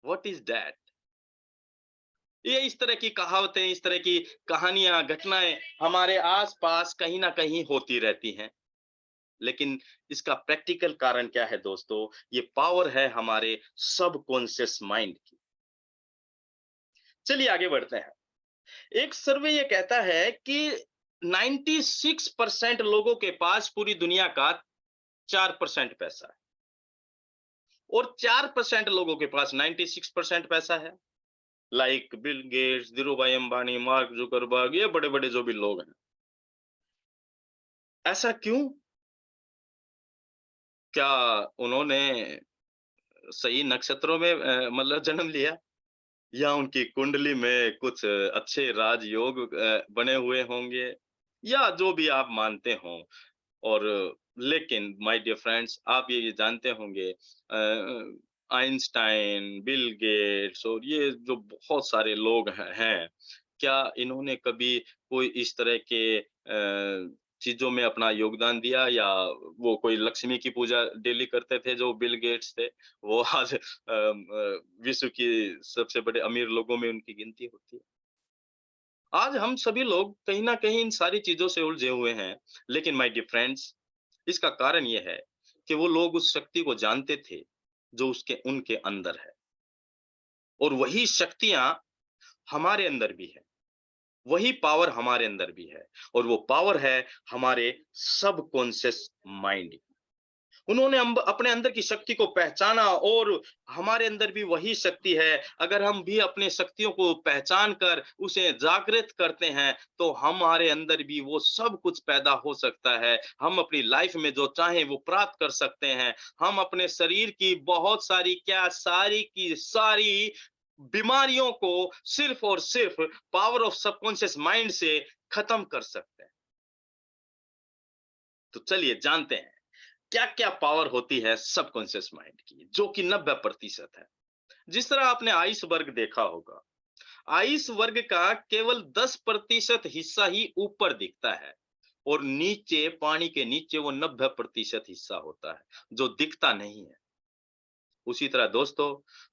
What is that? ये इस तरह की कहावतें, इस तरह की कहानियाँ, घटनाएँ हमारे आस-पास कहीं न कहीं होती रहती हैं। लेकिन इसका प्रैक्टिकल कारण क्या है दोस्तों? ये पावर है हमारे सबकॉन्शियस माइंड की। चलिए आगे बढ़ते हैं। एक सर्वे ये कहता है कि 96% लोगों के पास पूरी दुनिया का 4% पैसा है और 4% लोगों के पास 96% पैसा है। Like Bill Gates, Dhirubhai Ambani, mark Zuckerberg, ये बड़े-बड़े जो भी लोग हैं। ऐसा क्यों? क्या उन्होंने सही नक्षत्रों में मतलब जन्म लिया? या उनकी कुंडली में कुछ अच्छे राजयोग बने हुए होंगे या जो भी आप मानते हों और लेकिन माय डियर फ्रेंड्स आप ये जानते होंगे आइंस्टाइन, बिल गेट्स और ये जो बहुत सारे लोग हैं, क्या इन्होंने कभी कोई इस तरह के चीज़ों में अपना योगदान दिया या वो कोई लक्ष्मी की पूजा डेली करते थे जो बिल गेट्स थे? वो आज विश्व की सबसे बड़े अमीर लोगों में उनकी गिनती होती है। आज हम सभी लोग कहीं ना कहीं इन सारी चीजों से उलझे हुए हैं, लेकिन माय डियर फ्रेंड्स, इसका कारण यह है कि वो लोग उस शक्ति को जानते थे जो उसके उनके अंदर है, और वही शक्तियां हमारे अंदर भी है, वही पावर हमारे अंदर भी है, और वो पावर है हमारे सबकॉन्शियस माइंड। उन्होंने अपने अंदर की शक्ति को पहचाना, और हमारे अंदर भी वही शक्ति है। अगर हम भी अपने शक्तियों को पहचान कर उसे जागृत करते हैं, तो हमारे अंदर भी वो सब कुछ पैदा हो सकता है। हम अपनी लाइफ में जो चाहें वो प्राप्त कर सकते हैं। हम अपने शरीर की बहुत सारी, क्या सारी की सारी बीमारियों को सिर्फ और सिर्फ पावर ऑफ सबकॉन्शियस माइंड से खत्म कर सकते हैं। तो चलिए जानते हैं क्या क्या पावर होती है सबकॉन्शियस माइंड की, जो कि 90% है। जिस तरह आपने आइसबर्ग देखा होगा, आइसबर्ग का केवल 10% हिस्सा ही ऊपर दिखता है, और नीचे, पानी के नीचे, वो 90% हिस्सा होता है जो दिखता नहीं है। उसी तरह दोस्तों,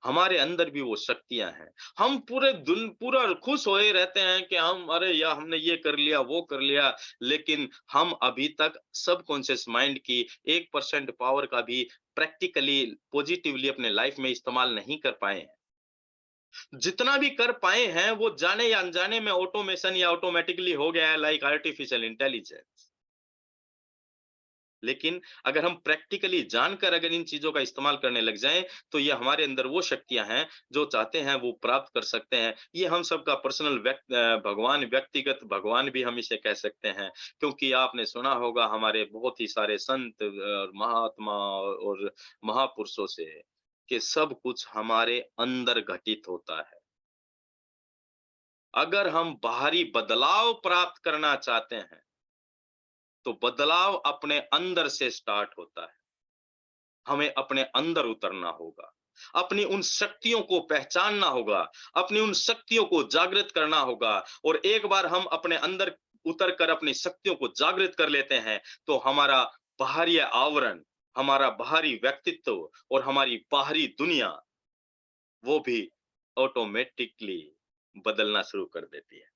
हमारे अंदर भी वो शक्तियां हैं। हम पूरा खुश होए रहते हैं कि हम, अरे यार, हमने ये कर लिया, वो कर लिया, लेकिन हम अभी तक सबकॉन्शियस माइंड की 1% पावर का भी प्रैक्टिकली, पॉजिटिवली अपने लाइफ में इस्तेमाल नहीं कर पाए हैं। जितना भी कर पाए हैं वो जाने या अनजाने में ऑटोमेशन या ऑटोमेटिकली हो गया है, लाइक आर्टिफिशियल इंटेलिजेंस। लेकिन अगर हम प्रैक्टिकली जानकर अगर इन चीजों का इस्तेमाल करने लग जाएं, तो ये हमारे अंदर वो शक्तियां हैं जो चाहते हैं वो प्राप्त कर सकते हैं। ये हम सबका पर्सनल भगवान, व्यक्तिगत भगवान भी हम इसे कह सकते हैं। क्योंकि आपने सुना होगा हमारे बहुत ही सारे संत और महात्मा और महापुरुषों से, कि सब कुछ हमारे अंदर घटित होता है। अगर हम बाहरी बदलाव प्राप्त करना चाहते हैं, तो बदलाव अपने अंदर से स्टार्ट होता है। हमें अपने अंदर उतरना होगा, अपनी उन शक्तियों को पहचानना होगा, अपनी उन शक्तियों को जागृत करना होगा। और एक बार हम अपने अंदर उतर कर अपनी शक्तियों को जागृत कर लेते हैं, तो हमारा बाहरी आवरण, हमारा बाहरी व्यक्तित्व और हमारी बाहरी दुनिया, वो भी ऑटोमेटिकली बदलना शुरू कर देती है।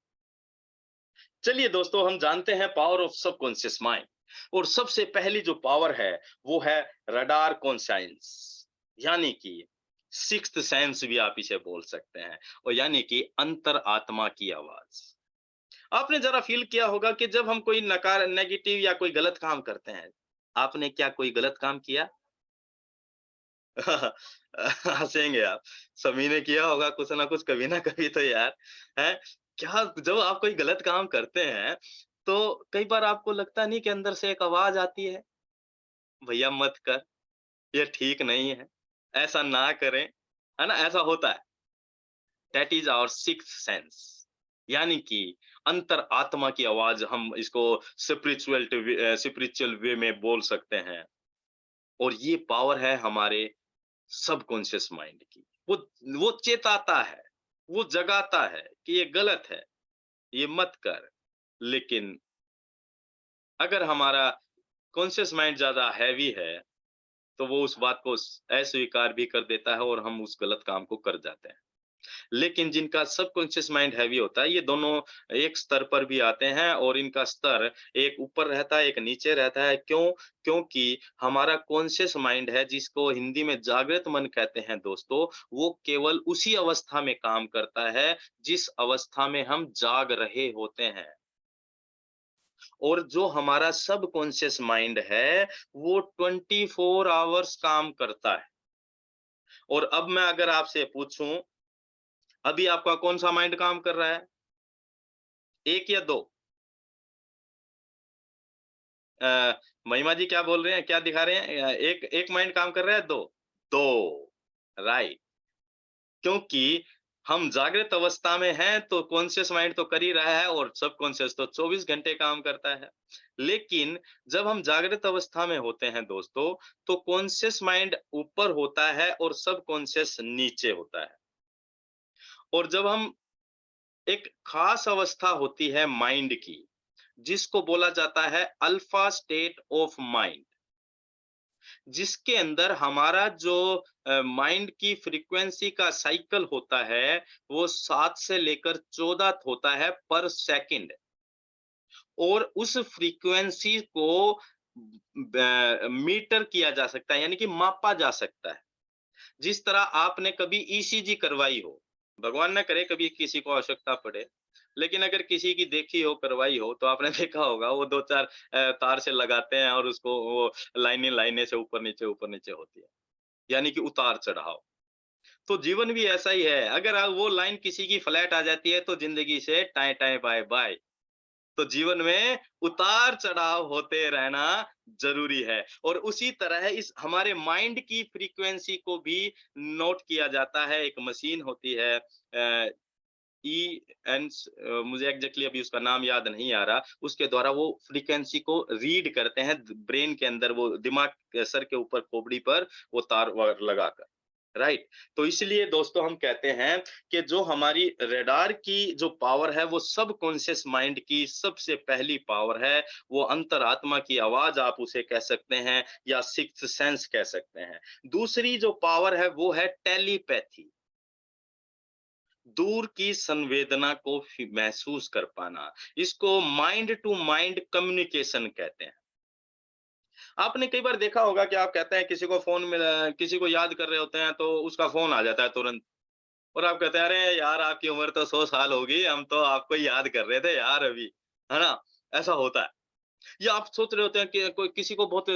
चलिए दोस्तों, हम जानते हैं पावर ऑफ सबकॉन्शियस माइंड। और सबसे पहली जो पावर है वो है रडार कॉन्साइंस, यानी कि सिक्स्थ सेंस भी आप इसे बोल सकते हैं, और यानी कि अंतर आत्मा की आवाज। आपने जरा फील किया होगा कि जब हम कोई नकार, नेगेटिव या कोई गलत काम करते हैं, आपने क्या कोई गलत काम किया? हंसेंगे आप। सभी ने किया होगा कुछ ना कुछ, कभी ना कभी तो यार, है क्या? जब आप कोई गलत काम करते हैं, तो कई बार आपको लगता नहीं कि अंदर से एक आवाज आती है, भैया मत कर, ये ठीक नहीं है, ऐसा ना करें, है ना? ऐसा होता है। That is our sixth sense, यानी कि अंतर आत्मा की आवाज, हम इसको स्पिरिचुअल वे में बोल सकते हैं। और ये पावर है हमारे सबकॉन्शियस माइंड की। वो चेताता है, वो जगाता है कि ये गलत है, ये मत कर। लेकिन अगर हमारा कॉन्शियस माइंड ज्यादा हैवी है, तो वो उस बात को अस्वीकार भी कर देता है और हम उस गलत काम को कर जाते हैं। लेकिन जिनका सबकॉन्शियस माइंड हैवी होता है, ये दोनों एक स्तर पर भी आते हैं, और इनका स्तर एक ऊपर रहता है, एक नीचे रहता है। क्यों? क्योंकि हमारा कॉन्शियस माइंड है, जिसको हिंदी में जागृत मन कहते हैं दोस्तों, वो केवल उसी अवस्था में काम करता है जिस अवस्था में हम जाग रहे होते हैं। और जो हमारा सबकॉन्शियस माइंड है, वो 24 आवर्स काम करता है। और अब मैं अगर आपसे पूछूं, अभी आपका कौन सा माइंड काम कर रहा है? 1 या 2? महिमा जी क्या बोल रहे हैं? क्या दिखा रहे हैं? एक एक माइंड काम कर रहा है, 2? 2, राइट। क्योंकि हम जागृत अवस्था में हैं, तो कॉन्शियस माइंड तो कर ही रहा है, और सबकॉन्शियस तो 24 घंटे काम करता है। लेकिन जब हम जागृत अवस्था में होते हैं दोस्तों, तो कॉन्शियस माइंड ऊपर होता है और सबकॉन्शियस नीचे होता है। और जब हम, एक खास अवस्था होती है माइंड की, जिसको बोला जाता है अल्फा स्टेट ऑफ माइंड। जिसके अंदर हमारा जो माइंड की फ्रीक्वेंसी का साइकिल होता है वो 7 से लेकर 14 होता है पर सेकंड। और उस फ्रीक्वेंसी को मीटर किया जा सकता है, यानी कि मापा जा सकता है। जिस तरह आपने कभी ईसीजी करवाई हो, भगवान ना करे कभी किसी को आवश्यकता पड़े, लेकिन अगर किसी की देखी हो, करवाई हो, तो आपने देखा होगा वो 2-4 तार से लगाते हैं और उसको वो लाइनें-लाइनें से ऊपर नीचे होती है, यानी कि उतार-चढ़ाव। तो जीवन भी ऐसा ही है, अगर वो लाइन किसी की फ्लैट आ जाती है, तो ज़िंदगी से टाएँ-टाएँ, बाय-बाय। तो जीवन में उतार-चढ़ाव होते रहना ज़रूरी है और उसी तरह इस हमारे माइंड की फ्रीक्वेंसी को भी नोट किया जाता है। एक मशीन होती है मुझे एग्ज़ैक्टली अभी उसका नाम याद नहीं आ रहा, उसके द्वारा वो फ्रीक्वेंसी को रीड करते हैं ब्रेन के अंदर, वो दिमाग के सर के ऊपर खोपड़ी पर वो तार लगाकर, राइट? तो इसलिए दोस्तों हम कहते हैं कि जो हमारी रडार की जो पावर है वो सबकॉन्शियस माइंड की सबसे पहली पावर है। वो अंतरात्मा की आवाज़ आप उसे कह सकते हैं या सिक्स्थ सेंस कह सकते हैं। दूसरी जो पावर है वो है टेलीपैथी। दूर की संवेदना को महसूस कर पाना। इसको माइंड टू माइंड कम्युनिकेशन कहते हैं। आपने कई बार देखा होगा कि आप कहते हैं किसी को फ़ोन में किसी को याद कर रहे होते हैं तो उसका फ़ोन आ जाता है तुरंत और आप कहते हैं, "अरे यार आपकी उम्र तो 100 साल होगी, हम तो आपको ही याद कर रहे थे यार अभी।" है ना? ऐसा होता है। या आप सोच रहे होते हैं कि कोई किसी को बहुत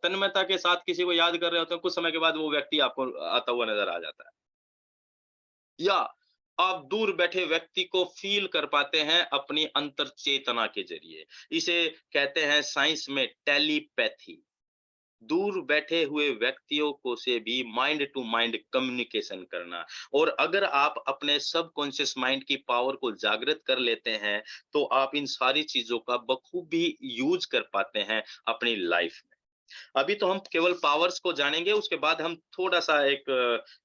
तन्मयता के साथ किसी को याद कर रहे होते हैं, कुछ समय के बाद वो व्यक्ति आपको आता हुआ नज़र आ जाता है। या आप दूर बैठे व्यक्ति को फ़ील कर पाते हैं अपनी अंतर चेतना के ज़रिए। इसे कहते हैं साइंस में टेलीपैथी। दूर बैठे हुए व्यक्तियों को से भी माइंड टू माइंड कम्युनिकेशन करना। और अगर आप अपने सबकॉन्शियस माइंड की पावर को जागृत कर लेते हैं, तो आप इन सारी चीज़ों का बखूबी यूज़ कर पाते हैं अपनी लाइफ़ में। अभी तो हम केवल पावर्स को जानेंगे, उसके बाद हम थोड़ा-सा एक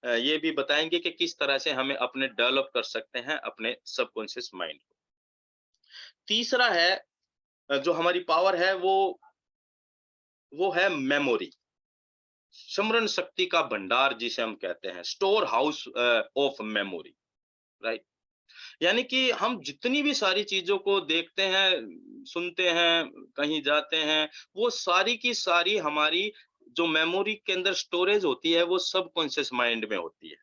ये भी बताएँगे कि किस तरह से हमें अपने डेवलप कर सकते हैं अपने सबकॉन्शियस माइंड को। तीसरा है जो हमारी पावर है वो है मेमोरी। स्मरण शक्ति का भंडार जिसे हम कहते हैं, store house of memory, right? यानी कि हम जितनी भी सारी चीज़ों को देखते हैं, सुनते हैं, कहीं जाते हैं, वो सारी की सारी हमारी जो मेमोरी के अंदर स्टोरेज होती है, वो सबकॉन्शियस माइंड में होती है।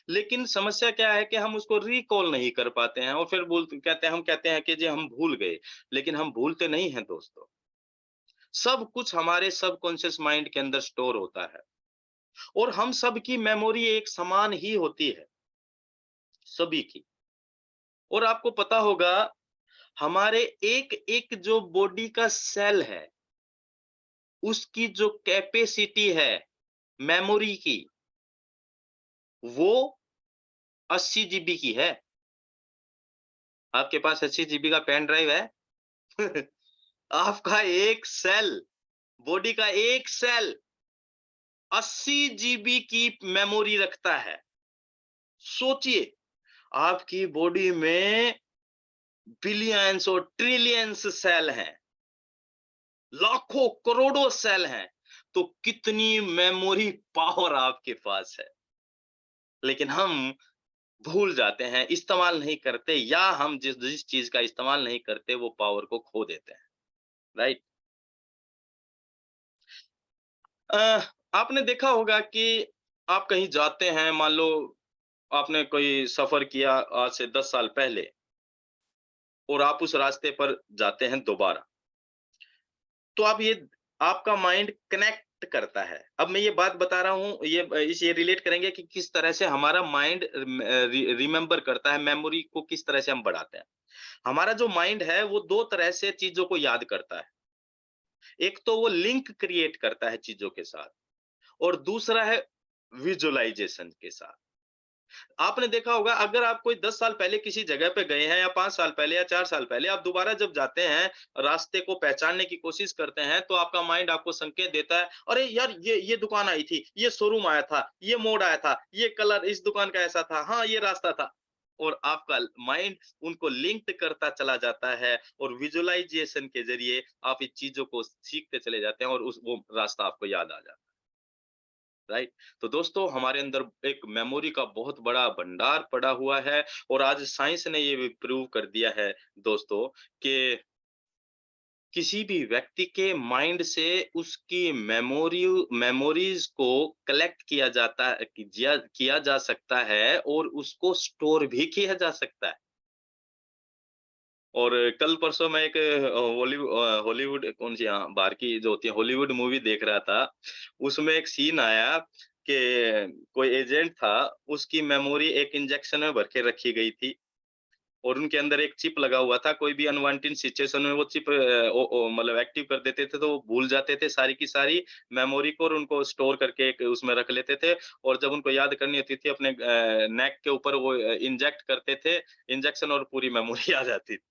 लेकिन समस्या क्या है कि हम उसको रिकॉल नहीं कर पाते हैं और फिर हम कहते हैं कि जी हम भूल गए, लेकिन हम भूलते नहीं हैं दोस्तों। सब कुछ हमारे सबकॉन्शियस माइंड के अंदर स्टोर होता है और हम सबकी मेमोरी एक समान ही होती है, सभी की। और आपको पता होगा हमारे एक-एक जो बॉडी का सेल है, उसकी जो कैपेसिटी है मेमोरी की, वो 80 जीबी की है। आपके पास 80 जीबी का पेन ड्राइव है? आपका एक सेल, बॉडी का एक सेल 80 जीबी की मेमोरी रखता है। सोचिए, आपकी बॉडी में बिलियंस और ट्रिलियंस सेल हैं। लाखों करोड़ों सेल हैं, तो कितनी मेमोरी पावर आपके पास है। लेकिन हम भूल जाते हैं, इस्तेमाल नहीं करते या हम जिस जिस चीज़ का इस्तेमाल नहीं करते वो पावर को खो देते हैं, राइट? अ, आपने देखा होगा कि आप कहीं जाते हैं, मान लो आपने कोई सफ़र किया आज से 10 साल पहले और आप उस रास्ते पर जाते हैं दोबारा। तो आप ये आपका माइंड कनेक्ट करता है। अब मैं ये बात बता रहा हूँ, ये रिलेट करेंगे कि किस तरह से हमारा माइंड रिमेंबर करता है, मेमोरी को किस तरह से हम बढ़ाते हैं। हमारा जो माइंड है वो 2 तरह से चीज़ों को याद करता है। एक तो वो लिंक क्रिएट करता है चीज़ों के साथ और दूसरा है विजुअलाइज़ेशन के साथ। आपने देखा होगा अगर आप कोई 10 साल पहले किसी जगह पे गए हैं या 5 साल पहले या 4 साल पहले आप दोबारा जब जाते हैं, रास्ते को पहचानने की कोशिश करते हैं, तो आपका माइंड आपको संकेत देता है, "अरे यार ये दुकान आई थी, ये शोरूम आया था, ये मोड़ आया था, ये कलर इस दुकान का ऐसा था, हाँ, ये रास्ता था।" और आपका माइंड उनको लिंक्ड करता चला जाता है और विजुअलाइजेशन के जरिए आप इस चीजों को सीखते चले जाते हैं और उस वो रास्ता आपको याद आ जाता है। राइट। तो दोस्तों हमारे अंदर एक मेमोरी का बहुत बड़ा भंडार पड़ा हुआ है और आज साइंस ने ये भी प्रूव कर दिया है दोस्तों कि किसी भी व्यक्ति के माइंड से उसकी मेमोरीज को कलेक्ट किया जाता है, किया जा सकता है और उसको स्टोर भी किया जा सकता है। और कल परसों मैं एक हॉलीवुड कौन सी, हाँ, बाहर की जो होती है हॉलीवुड मूवी देख रहा था। उसमें एक सीन आया कि कोई एजेंट था, उसकी मेमोरी एक इंजेक्शन में भर के रखी गई थी और उनके अंदर एक चिप लगा हुआ था। कोई भी अनवांटेड सिचुएशन में वो चिप मतलब एक्टिव कर देते थे तो वो भूल जाते थे सारी की सारी मेमोरी को और उनको स्टोर करके एक उसमें रख लेते थे और जब उनको याद करनी होती थी अपने नेक के ऊपर वो इंजेक्ट करते थे इंजेक्शन और पूरी मेमोरी आ जाती थी।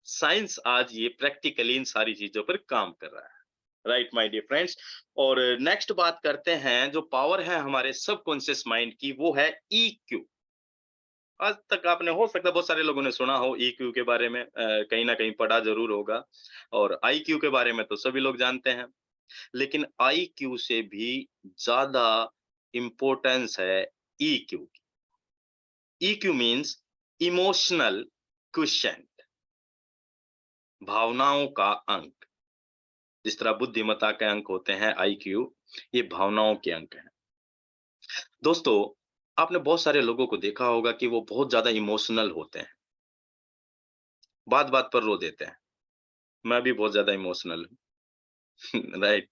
साइंस आज ये प्रैक्टिकली इन सारी चीजों पर काम कर रहा है। Right my dear friends. और नेक्स्ट बात करते हैं, जो पावर है हमारे सबकॉन्शियस माइंड की, वो है ईक्यू। आज तक आपने हो सकता है बहुत सारे लोगों ने सुना हो ईक्यू के बारे में, कहीं ना कहीं पढ़ा जरूर होगा। और आईक्यू के बारे में तो सभी लोग जानते हैं, लेकिन आईक्यू से भी ज्यादा इंपॉर्टेंस है ईक्यू की। ईक्यू मींस इमोशनल क्वेश्चन, भावनाओं का अंक। जिस तरह बुद्धिमत्ता के अंक होते हैं आईक्यू, ये भावनाओं के अंक हैं। दोस्तों आपने बहुत सारे लोगों को देखा होगा कि वो बहुत ज्यादा इमोशनल होते हैं, बात बात पर रो देते हैं। मैं भी बहुत ज्यादा इमोशनल हूँ। राइट।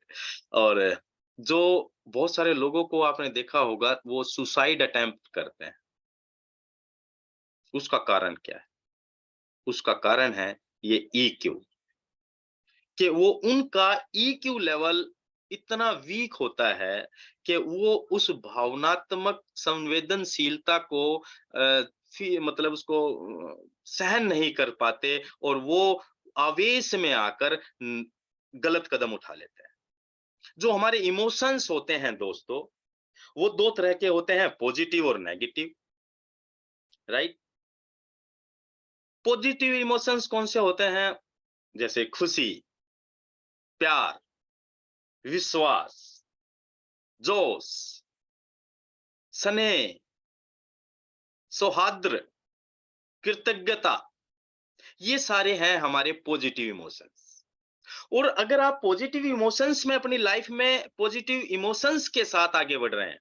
और जो बहुत सारे लोगों को आपने देखा होगा वो सुसाइड अटेम्प्ट करते हैं। उसका कारण क्या है? उसका कारण है ये ईक्यू, कि वो उनका ईक्यू लेवल इतना वीक होता है कि वो उस भावनात्मक संवेदनशीलता को मतलब उसको सहन नहीं कर पाते और वो आवेश में आकर गलत कदम उठा लेते हैं। जो हमारे इमोशंस होते हैं दोस्तों, वो दो तरह के होते हैं, पॉजिटिव और नेगेटिव। राइट। पॉजिटिव इमोशंस कौन से होते हैं? जैसे खुशी, प्यार, विश्वास, जोश, स्नेह, सौहार्द, कृतज्ञता, ये सारे हैं हमारे पॉजिटिव इमोशंस। और अगर आप पॉजिटिव इमोशंस में अपनी लाइफ में पॉजिटिव इमोशंस के साथ आगे बढ़ रहे हैं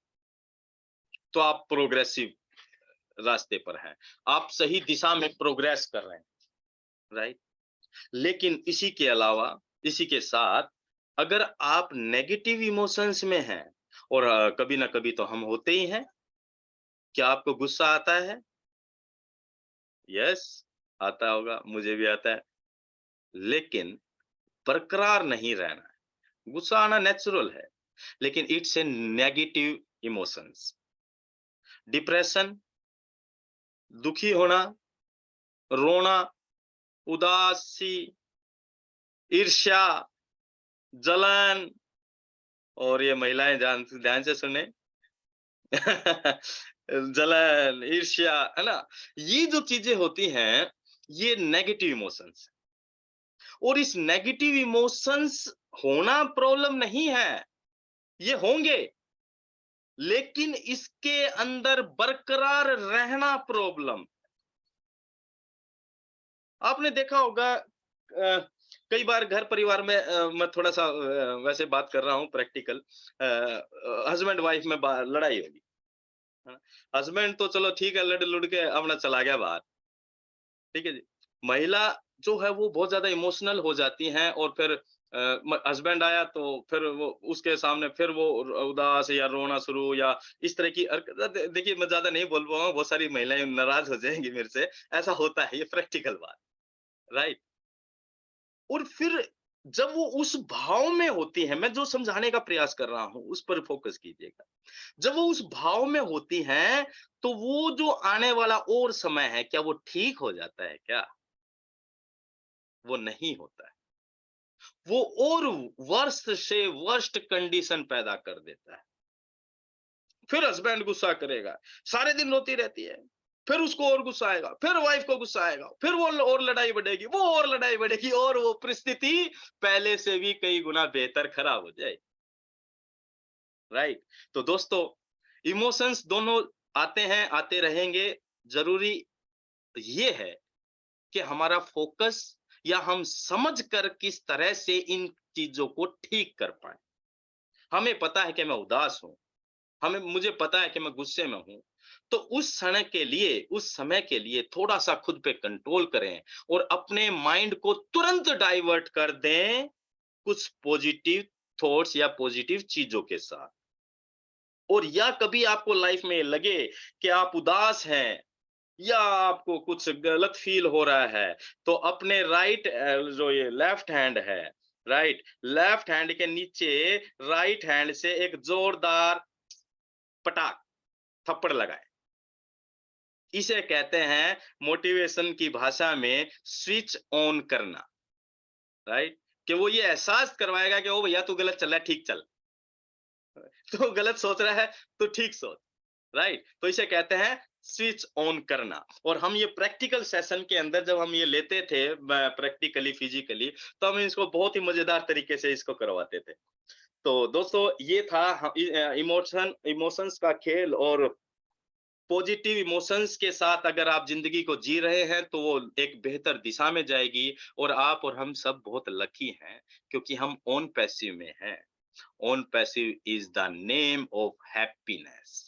तो आप प्रोग्रेसिव रास्ते पर हैं, आप सही दिशा में प्रोग्रेस कर रहे हैं। राइट। लेकिन इसी के अलावा, इसी के साथ, अगर आप नेगेटिव इमोशंस में हैं, और कभी ना कभी तो हम होते ही हैं, क्या आपको गुस्सा आता है? यस, आता होगा, मुझे भी आता है। लेकिन बरकरार नहीं रहना है। गुस्सा आना नेचुरल है, लेकिन it's a negative emotions. Depression, दुखी होना, रोना, उदासी, ईर्ष्या, जलन, और ये महिलाएं ध्यान से सुने। जलन, ईर्ष्या, है ना, ये जो चीजें होती हैं ये नेगेटिव इमोशंस। और इस नेगेटिव इमोशंस होना प्रॉब्लम नहीं है, ये होंगे, लेकिन इसके अंदर बरकरार रहना प्रॉब्लम। आपने देखा होगा कई बार घर परिवार में, मैं थोड़ा सा वैसे बात कर रहा हूँ प्रैक्टिकल, हस्बैंड वाइफ में लड़ाई होगी। हस्बैंड तो चलो ठीक है, लड़ लुड़ के अपना चला गया बाहर, ठीक है जी। महिला जो है वो बहुत ज्यादा इमोशनल हो जाती हैं और फिर हस्बैंड आया तो फिर वो उसके सामने फिर वो उदास या रोना शुरू या इस तरह की देखिए मैं ज्यादा नहीं बोल पाऊंगा, बहुत सारी महिलाएं नाराज हो जाएंगी मेरे से। ऐसा होता है, ये प्रैक्टिकल बात। राइट। और फिर जब वो उस भाव में होती है, मैं जो समझाने का प्रयास कर रहा हूं उस पर फोकस कीजिएगा। जब वो उस भाव में होती हैं तो वो जो आने वाला और समय है, क्या वो ठीक हो जाता है? क्या वो नहीं होता है? वो और वर्स्ट से वर्स्ट कंडीशन पैदा कर देता है। फिर हस्बैंड गुस्सा करेगा, सारे दिन रोती रहती है, फिर उसको और गुस्सा आएगा, फिर वाइफ को गुस्सा आएगा, फिर वो और लड़ाई बढ़ेगी, वो और लड़ाई बढ़ेगी और वो परिस्थिति पहले से भी कई गुना बेहतर खराब हो जाए। राइट? तो दोस्तों, इमोशंस दोनों आते हैं, आते रहेंगे। जरूरी ये है कि हमारा फोकस या हम समझ कर किस तरह से इन चीजों को ठीक कर पाए। हमें पता है कि मैं उदास हूं, मुझे पता है कि मैं गुस्से में हूं, तो उस समय के लिए थोड़ा सा खुद पे कंट्रोल करें और अपने माइंड को तुरंत डाइवर्ट कर दें कुछ पॉजिटिव थॉट्स या पॉजिटिव चीजों के साथ। और या कभी आपको लाइफ में लगे कि आप उदास हैं या आपको कुछ गलत फील हो रहा है, तो अपने जो ये लेफ्ट हैंड है, लेफ्ट हैंड के नीचे राइट हैंड से एक जोरदार पटाक थप्पड़ लगाए। इसे कहते हैं मोटिवेशन की भाषा में स्विच ऑन करना। राइट? कि वो ये एहसास करवाएगा कि ओ भैया तू गलत चल रहा है, ठीक चल। तो गलत सोच रहा है तो ठीक सोच। राइट? तो इसे कहते हैं स्विच ऑन करना। और हम ये प्रैक्टिकल सेशन के अंदर जब हम ये लेते थे प्रैक्टिकली फिजिकली, तो हम इसको बहुत ही मजेदार तरीके से इसको करवाते थे। तो दोस्तों, ये था इमोशंस का खेल। और पॉजिटिव इमोशंस के साथ अगर आप जिंदगी को जी रहे हैं तो वो एक बेहतर दिशा में जाएगी। और आप और हम सब बहुत लकी हैं क्योंकि हम ऑन पैसिव में हैं। On passive is the name of happiness.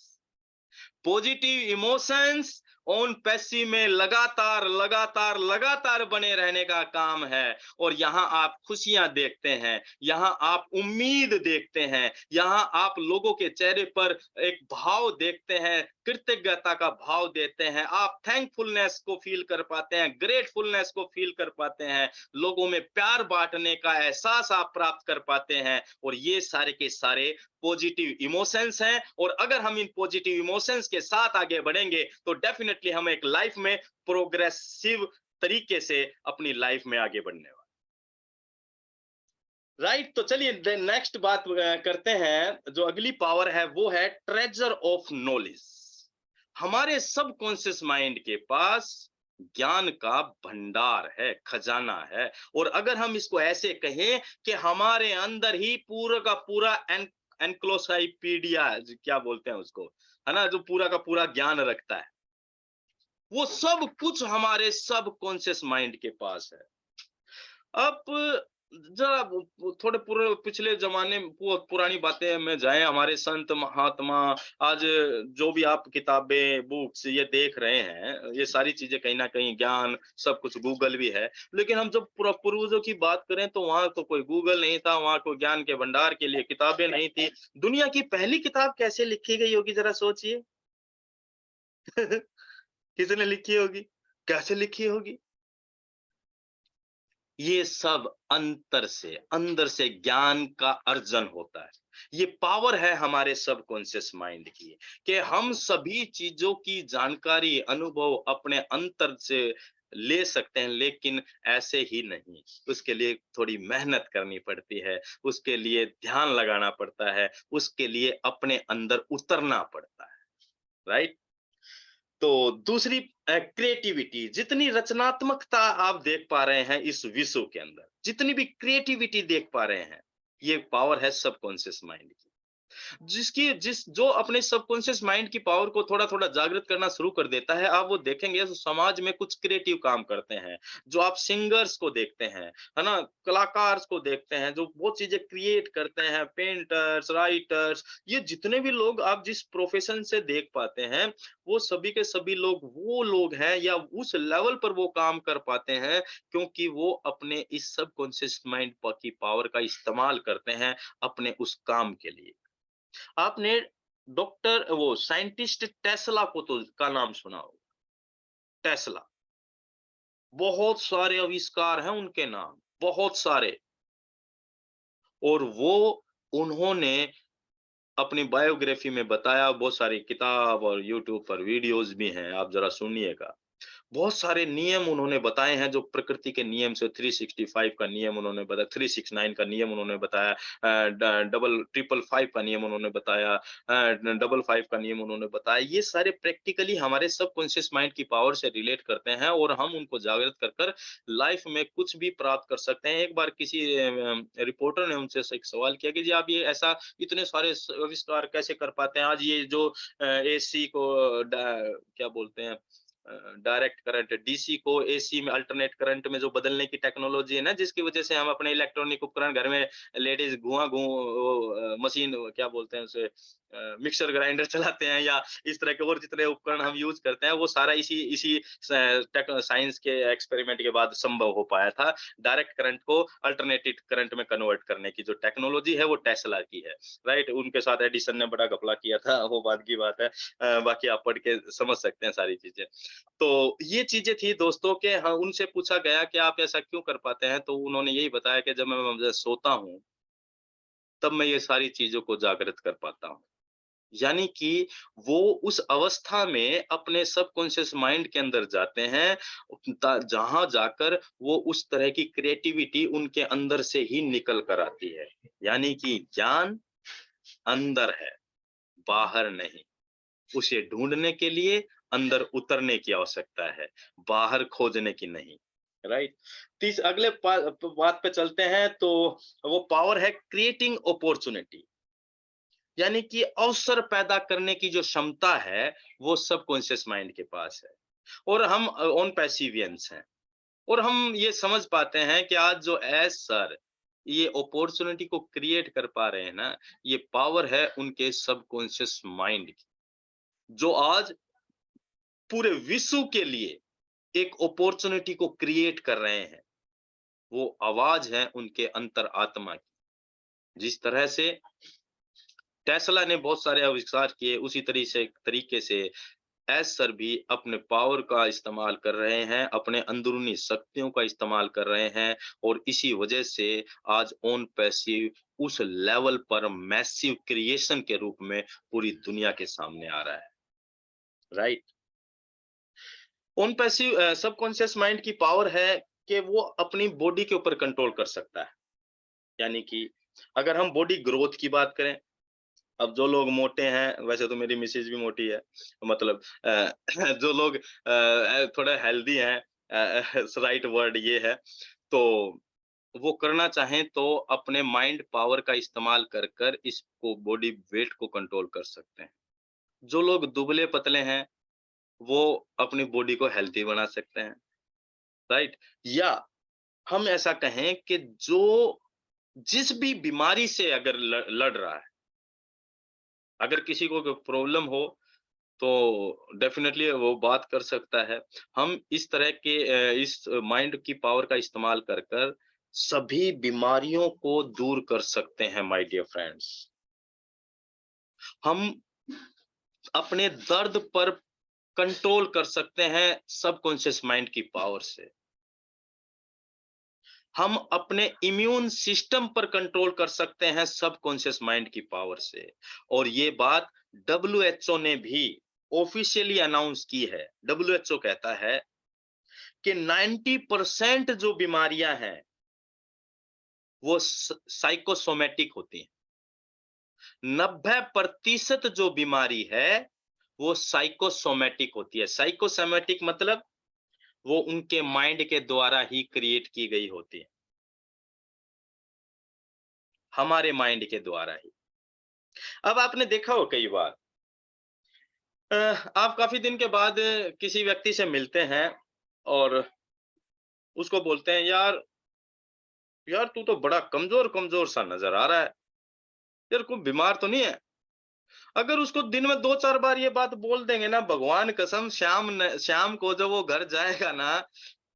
Positive emotions on passive में लगातार लगातार लगातार बने रहने का काम है। और यहाँ आप खुशियां देखते हैं, यहाँ आप उम्मीद देखते हैं, यहाँ आप लोगों के चेहरे पर एक भाव देखते हैं, कृतज्ञता का भाव देते हैं, आप थैंकफुलनेस को फील कर पाते हैं, ग्रेटफुलनेस को फील कर पाते हैं, लोगों में प्यार बांटने का एहसास आप प्राप्त कर पाते हैं। और ये सारे के सारे पॉजिटिव इमोशंस हैं। और अगर हम इन पॉजिटिव इमोशंस के साथ आगे बढ़ेंगे तो डेफिनेटली हम एक लाइफ में प्रोग्रेसिव तरीके से अपनी लाइफ में आगे बढ़ने वाले। राइट? तो चलिए नेक्स्ट बात करते हैं। जो अगली पावर है वो है ट्रेजर ऑफ नॉलेज। हमारे सबकॉन्शियस माइंड के पास ज्ञान का भंडार है, खजाना है। और अगर हम इसको ऐसे कहें कि हमारे अंदर ही पूरा का पूरा एनक्लोसाइपीडिया, क्या बोलते हैं उसको, है ना, जो पूरा का पूरा ज्ञान रखता है, वो सब कुछ हमारे सबकॉन्शियस माइंड के पास है। अब जरा थोड़े पिछले जमाने पुरानी बातें में जाए, हमारे संत महात्मा, आज जो भी आप किताबें बुक्स ये देख रहे हैं, ये सारी चीजें कहीं ना कहीं ज्ञान सब कुछ गूगल भी है। लेकिन हम जब पूर्वजों की बात करें तो वहां तो कोई गूगल नहीं था, वहां कोई ज्ञान के भंडार के लिए किताबें नहीं थी। दुनिया की पहली किताब कैसे लिखी गई होगी, जरा सोचिए। किसने लिखी होगी, कैसे लिखी होगी? ये सब अंदर से ज्ञान का अर्जन होता है। ये पावर है हमारे सबकॉन्शियस माइंड की कि हम सभी चीजों की जानकारी, अनुभव अपने अंतर से ले सकते हैं। लेकिन ऐसे ही नहीं, उसके लिए थोड़ी मेहनत करनी पड़ती है, उसके लिए ध्यान लगाना पड़ता है, उसके लिए अपने अंदर उतरना पड़ता है। राइट? तो दूसरी क्रिएटिविटी, जितनी रचनात्मकता आप देख पा रहे हैं इस विश्व के अंदर, जितनी भी क्रिएटिविटी देख पा रहे हैं, ये पावर है सबकॉन्शियस माइंड की। जो अपने सबकॉन्शियस माइंड की पावर को थोड़ा थोड़ा जागृत करना शुरू कर देता है, आप वो देखेंगे तो समाज में कुछ क्रिएटिव काम करते हैं। जो आप सिंगर्स को देखते हैं, है ना, कलाकार को देखते हैं जो बहुत चीजें क्रिएट करते हैं, पेंटर्स, राइटर्स, ये जितने भी लोग आप जिस प्रोफेशन से देख पाते हैं, वो सभी के सभी लोग वो लोग हैं या उस लेवल पर वो काम कर पाते हैं क्योंकि वो अपने इस सबकॉन्शियस माइंड की पावर का इस्तेमाल करते हैं अपने उस काम के लिए। आपने डॉक्टर वो साइंटिस्ट टेस्ला को तो का नाम सुना होगा। टेस्ला, बहुत सारे आविष्कार हैं उनके नाम, बहुत सारे। और वो उन्होंने अपनी बायोग्राफी में बताया, बहुत सारी किताब और यूट्यूब पर वीडियोस भी हैं, आप जरा सुनिएगा बहुत सारे नियम उन्होंने बताए हैं, जो प्रकृति के नियम से 365 का नियम उन्होंने बताया, 369 का नियम उन्होंने बताया, डबल 555 का नियम उन्होंने बताया, डबल 5 का नियम उन्होंने बताया। ये सारे प्रैक्टिकली हमारे सबकॉन्शियस माइंड की पावर से रिलेट करते हैं और हम उनको जागृत कर कर लाइफ में कुछ भी प्राप्त कर सकते हैं। एक बार किसी रिपोर्टर ने उनसे एक सवाल किया कि जी आप ये ऐसा इतने सारे आविष्कार कैसे कर पाते हैं? आज ये जो एसी को क्या बोलते हैं, डायरेक्ट करंट डीसी को एसी में अल्टरनेट करंट में जो बदलने की टेक्नोलॉजी है ना, जिसकी वजह से हम अपने इलेक्ट्रॉनिक उपकरण घर में लेडीज मशीन क्या बोलते हैं उसे, मिक्सर ग्राइंडर चलाते हैं या इस तरह के और जितने उपकरण हम यूज करते हैं, वो सारा इसी इसी साइंस के एक्सपेरिमेंट के बाद संभव हो पाया था। डायरेक्ट करंट को अल्टरनेटिव करंट में कन्वर्ट करने की जो टेक्नोलॉजी है वो टेस्ला की है, राइट। उनके साथ एडिसन ने बड़ा घपला किया था, वो बात की बात है। बाकी आप पढ़ के समझ सकते हैं सारी चीजें। तो ये चीजें थी दोस्तों के, हाँ, उनसे पूछा गया कि आप ऐसा क्यों कर पाते हैं, तो उन्होंने यही बताया कि जब मैं सोता हूँ तब मैं ये सारी चीजों को जागृत कर पाता हूँ। यानी कि वो उस अवस्था में अपने सबकॉन्शियस माइंड के अंदर जाते हैं, जहां जाकर वो उस तरह की क्रिएटिविटी उनके अंदर से ही निकल कर आती है। यानी कि ज्ञान अंदर है, बाहर नहीं। उसे ढूंढने के लिए अंदर उतरने की आवश्यकता है, बाहर खोजने की नहीं, राइट। अगले बात पे चलते हैं, तो वो पावर है क्रिएटिंग अपॉर्चुनिटी। यानी कि अवसर पैदा करने की जो क्षमता है वो सबकॉन्शियस माइंड के पास है, और हम ऑन पैसिवियंस हैं, और हम ये समझ पाते हैं कि आज जो एस सर ये अपॉर्चुनिटी को क्रिएट कर पा रहे हैं ना, ये पावर है उनके सबकॉन्शियस माइंड की, जो आज पूरे विश्व के लिए एक अपॉर्चुनिटी को क्रिएट कर रहे हैं। वो आवाज है उनके अंतर आत्मा की। जिस तरह से टेस्ला ने बहुत सारे आविष्कार किए, उसी तरीके से एस सर भी अपने पावर का इस्तेमाल कर रहे हैं, अपने अंदरूनी शक्तियों का इस्तेमाल कर रहे हैं, और इसी वजह से आज ऑन पैसिव उस लेवल पर मैसिव क्रिएशन के रूप में पूरी दुनिया के सामने आ रहा है, right. On passive subconscious mind की पावर है कि वो अपनी बॉडी के ऊपर कंट्रोल कर सकता है। यानी कि अगर हम बॉडी ग्रोथ की बात करें, अब जो लोग मोटे हैं, वैसे तो मेरी मिसेज भी मोटी है, मतलब जो लोग थोड़ा हेल्दी हैं, राइट वर्ड ये है, तो वो करना चाहें तो अपने माइंड पावर का इस्तेमाल कर कर इसको बॉडी वेट को कंट्रोल कर सकते हैं। जो लोग दुबले पतले हैं वो अपनी बॉडी को हेल्दी बना सकते हैं, राइट। या हम ऐसा कहें कि जो जिस भी बीमारी से अगर लड़ रहा है, अगर किसी को प्रॉब्लम हो तो डेफिनेटली वो बात कर सकता है। हम इस तरह के इस माइंड की पावर का इस्तेमाल कर कर सभी बीमारियों को दूर कर सकते हैं माय डियर फ्रेंड्स। हम अपने दर्द पर कंट्रोल कर सकते हैं सबकॉन्शियस माइंड की पावर से। हम अपने इम्यून सिस्टम पर कंट्रोल कर सकते हैं सबकॉन्शियस माइंड की पावर से। और ये बात WHO ने भी ऑफिशियली अनाउंस की है। WHO कहता है कि 90% जो बीमारियां हैं वो साइकोसोमेटिक होती हैं। 90% जो बीमारी है वो साइकोसोमेटिक होती है। साइकोसोमेटिक मतलब वो उनके माइंड के द्वारा ही क्रिएट की गई होती है, हमारे माइंड के द्वारा ही। अब आपने देखा हो कई बार, आप काफी दिन के बाद किसी व्यक्ति से मिलते हैं और उसको बोलते हैं, यार यार तू तो बड़ा कमजोर कमजोर सा नजर आ रहा है, यार कोई बीमार तो नहीं है। अगर उसको दिन में 2-4 बार ये बात बोल देंगे ना, भगवान कसम, शाम को जब वो घर जाएगा ना